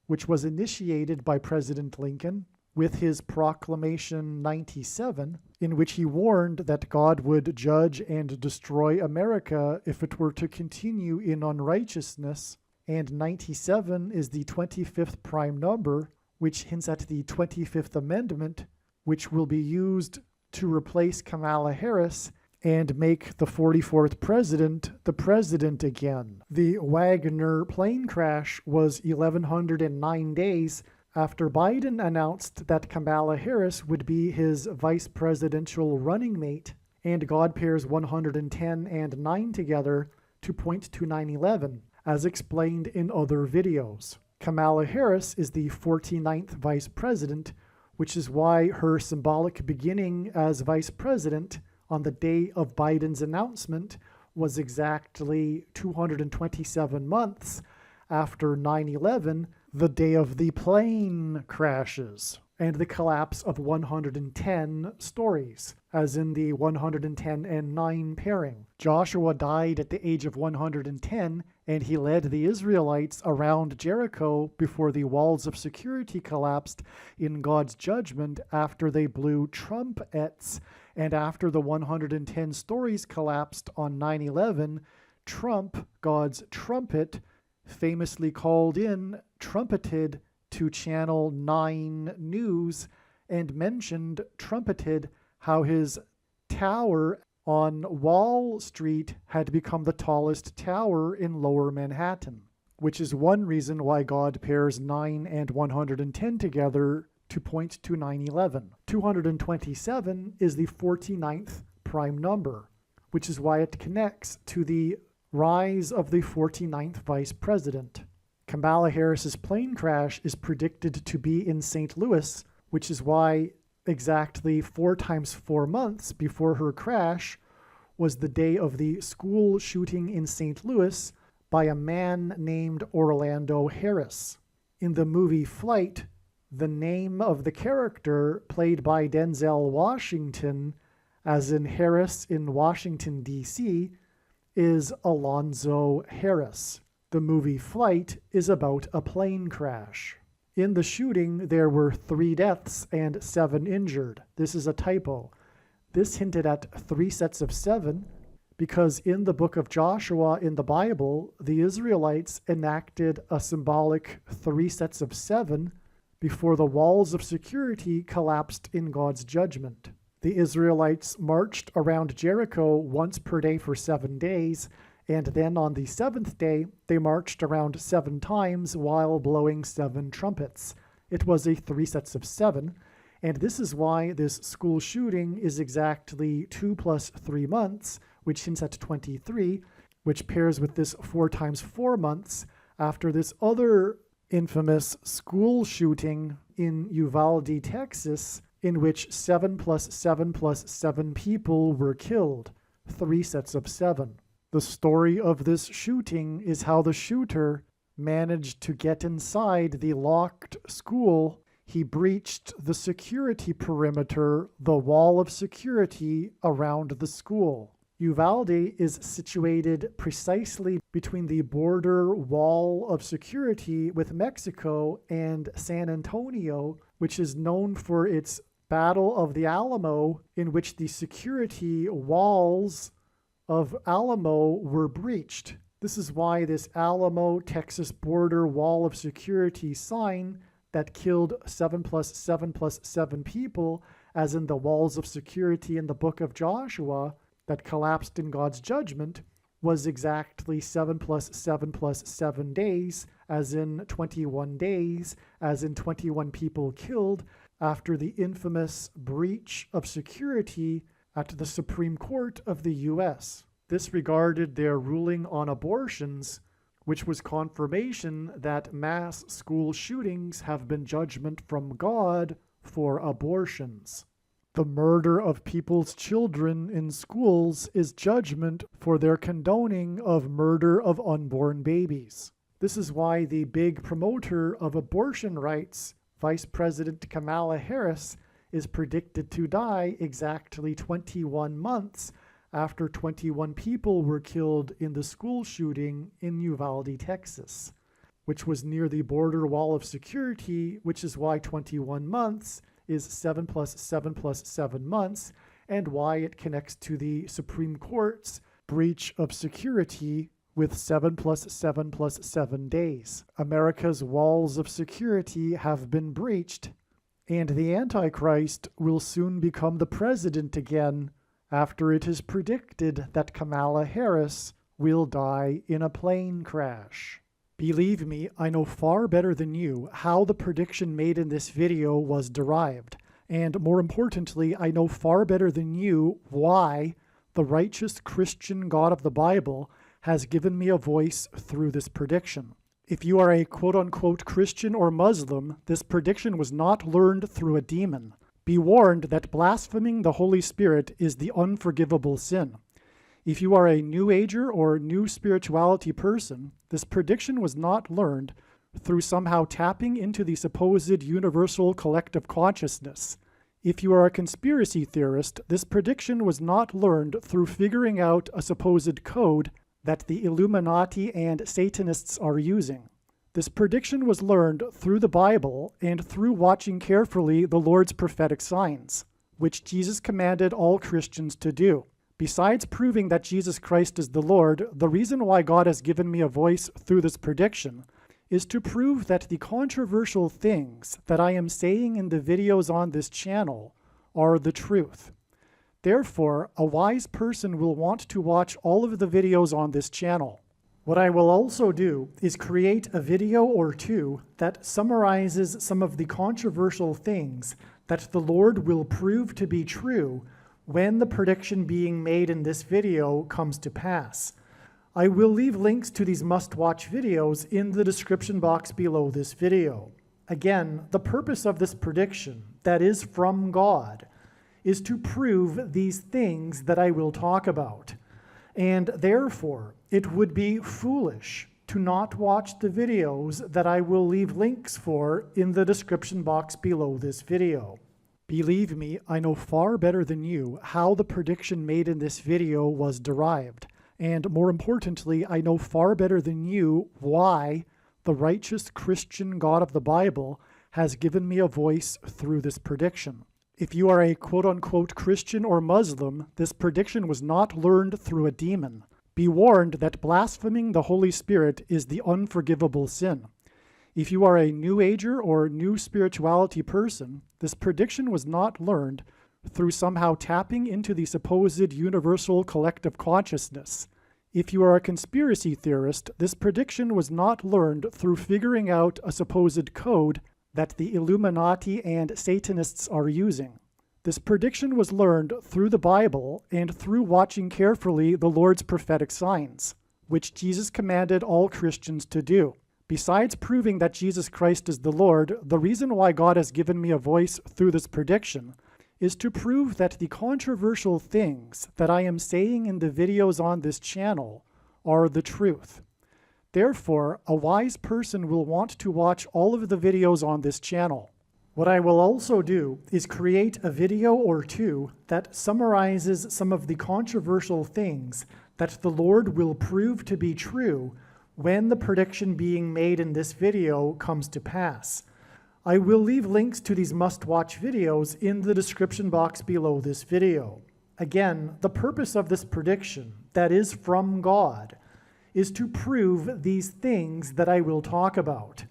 [SPEAKER 1] which was initiated by President Lincoln with his Proclamation 97, in which he warned that God would judge and destroy America if it were to continue in unrighteousness. And 97 is the 25th prime number, which hints at the 25th Amendment, which will be used to replace Kamala Harris and make the 44th president the president again. The Wagner plane crash was 1,109 days after Biden announced that Kamala Harris would be his vice presidential running mate, and God pairs 110 and 9 together to point to 9/11, as explained in other videos. Kamala Harris is the 49th vice president, which is why her symbolic beginning as vice president on the day of Biden's announcement was exactly 227 months after 9/11, the day of the plane crashes and the collapse of 110 stories, as in the 110 and 9 pairing. Joshua died at the age of 110, and he led the Israelites around Jericho before the walls of security collapsed in God's judgment after they blew trumpets. And after the 110 stories collapsed on 9/11, Trump, God's trumpet, famously called in, trumpeted to Channel 9 News and mentioned, trumpeted, how his tower on Wall Street had become the tallest tower in Lower Manhattan, which is one reason why God pairs 9 and 110 together to point to 9/11. 227 is the 49th prime number, which is why it connects to the rise of the 49th vice president. Kamala Harris's plane crash is predicted to be in St. Louis, which is why exactly 4 times 4 months before her crash was the day of the school shooting in St. Louis by a man named Orlando Harris. In the movie Flight, the name of the character played by Denzel Washington, as in Harris in Washington, D.C., is Alonzo Harris. The movie Flight is about a plane crash. In the shooting, there were 3 deaths and 7 injured. This is a typo. This hinted at 3 sets of 7 because in the book of Joshua in the Bible, the Israelites enacted a symbolic 3 sets of 7 before the walls of security collapsed in God's judgment. The Israelites marched around Jericho once per day for 7 days, and then on the 7th day, they marched around 7 times while blowing 7 trumpets. It was a 3 sets of 7, and this is why this school shooting is exactly 2 plus 3 months, which hints at 23, which pairs with this 4 times 4 months after this other infamous school shooting in Uvalde, Texas, in which 7 plus 7 plus 7 people were killed, 3 sets of 7. The story of this shooting is how the shooter managed to get inside the locked school. He breached the security perimeter, the wall of security around the school. Uvalde is situated precisely between the border wall of security with Mexico and San Antonio, which is known for its Battle of the Alamo, in which the security walls of Alamo were breached. This is why this Alamo, Texas border wall of security sign that killed 7 plus 7 plus 7 people, as in the walls of security in the book of Joshua, that collapsed in God's judgment, was exactly 7 plus 7 plus 7 days, as in 21 days, as in 21 people killed, after the infamous breach of security at the Supreme Court of the U.S. This regarded their ruling on abortions, which was confirmation that mass school shootings have been judgment from God for abortions. The murder of people's children in schools is judgment for their condoning of murder of unborn babies. This is why the big promoter of abortion rights, Vice President Kamala Harris, is predicted to die exactly 21 months after 21 people were killed in the school shooting in Uvalde, Texas, which was near the border wall of security, which is why 21 months is 7 plus 7 plus 7 months, and why it connects to the Supreme Court's breach of security with 7 plus 7 plus 7 days. America's walls of security have been breached, and the Antichrist will soon become the president again after it is predicted that Kamala Harris will die in a plane crash. Believe me, I know far better than you how the prediction made in this video was derived, and more importantly, I know far better than you why the righteous Christian God of the Bible has given me a voice through this prediction. If you are a quote-unquote Christian or Muslim, this prediction was not learned through a demon. Be warned that blaspheming the Holy Spirit is the unforgivable sin. If you are a New Ager or New Spirituality person, this prediction was not learned through somehow tapping into the supposed universal collective consciousness. If you are a conspiracy theorist, this prediction was not learned through figuring out a supposed code that the Illuminati and Satanists are using. This prediction was learned through the Bible and through watching carefully the Lord's prophetic signs, which Jesus commanded all Christians to do. Besides proving that Jesus Christ is the Lord, the reason why God has given me a voice through this prediction is to prove that the controversial things that I am saying in the videos on this channel are the truth. Therefore, a wise person will want to watch all of the videos on this channel. What I will also do is create a video or two that summarizes some of the controversial things that the Lord will prove to be true when the prediction being made in this video comes to pass. I will leave links to these must-watch videos in the description box below this video. Again, the purpose of this prediction, that is from God, is to prove these things that I will talk about. And therefore, it would be foolish to not watch the videos that I will leave links for in the description box below this video. Believe me, I know far better than you how the prediction made in this video was derived. And more importantly, I know far better than you why the righteous Christian God of the Bible has given me a voice through this prediction. If you are a quote-unquote Christian or Muslim, this prediction was not learned through a demon. Be warned that blaspheming the Holy Spirit is the unforgivable sin. If you are a New Ager or New Spirituality person, this prediction was not learned through somehow tapping into the supposed universal collective consciousness. If you are a conspiracy theorist, this prediction was not learned through figuring out a supposed code that the Illuminati and Satanists are using. This prediction was learned through the Bible and through watching carefully the Lord's prophetic signs, which Jesus commanded all Christians to do. Besides proving that Jesus Christ is the Lord, the reason why God has given me a voice through this prediction is to prove that the controversial things that I am saying in the videos on this channel are the truth. Therefore, a wise person will want to watch all of the videos on this channel. What I will also do is create a video or two that summarizes some of the controversial things that the Lord will prove to be true when the prediction being made in this video comes to pass. I will leave links to these must-watch videos in the description box below this video. Again, the purpose of this prediction, that is from God, is to prove these things that I will talk about.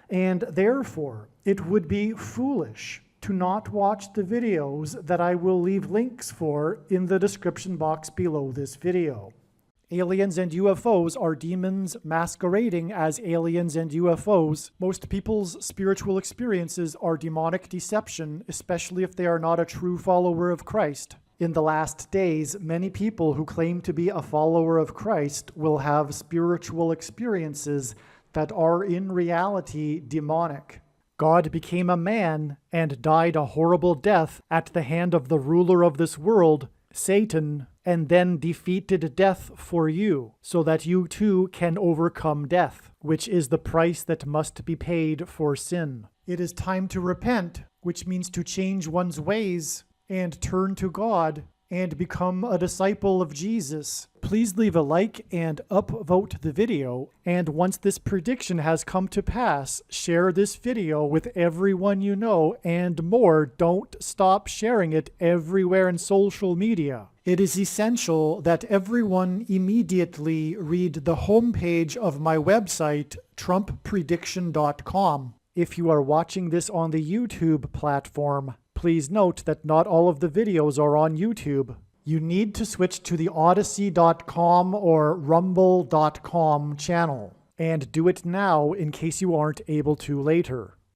[SPEAKER 1] And therefore, it would be foolish to not watch the videos that I will leave links for in the description box below this video. Aliens and UFOs are demons masquerading as aliens and UFOs. Most people's spiritual experiences are demonic deception, especially if they are not a true follower of Christ. In the last days, many people who claim to be a follower of Christ will have spiritual experiences that are in reality demonic. God became a man and died a horrible death at the hand of the ruler of this world, Satan, and then defeated death for you, so that you too can overcome death, which is the price that must be paid for sin. It is time to repent, which means to change one's ways and turn to God and become a disciple of Jesus. Please leave a like and upvote the video, and once this prediction has come to pass, share this video with everyone you know, and more, don't stop sharing it everywhere in social media. It is essential that everyone immediately read the homepage of my website, TrumpPrediction.com. If you are watching this on the YouTube platform, please note that not all of the videos are on YouTube. You need to switch to the Odyssey.com or Rumble.com channel, and do it now in case you aren't able to later.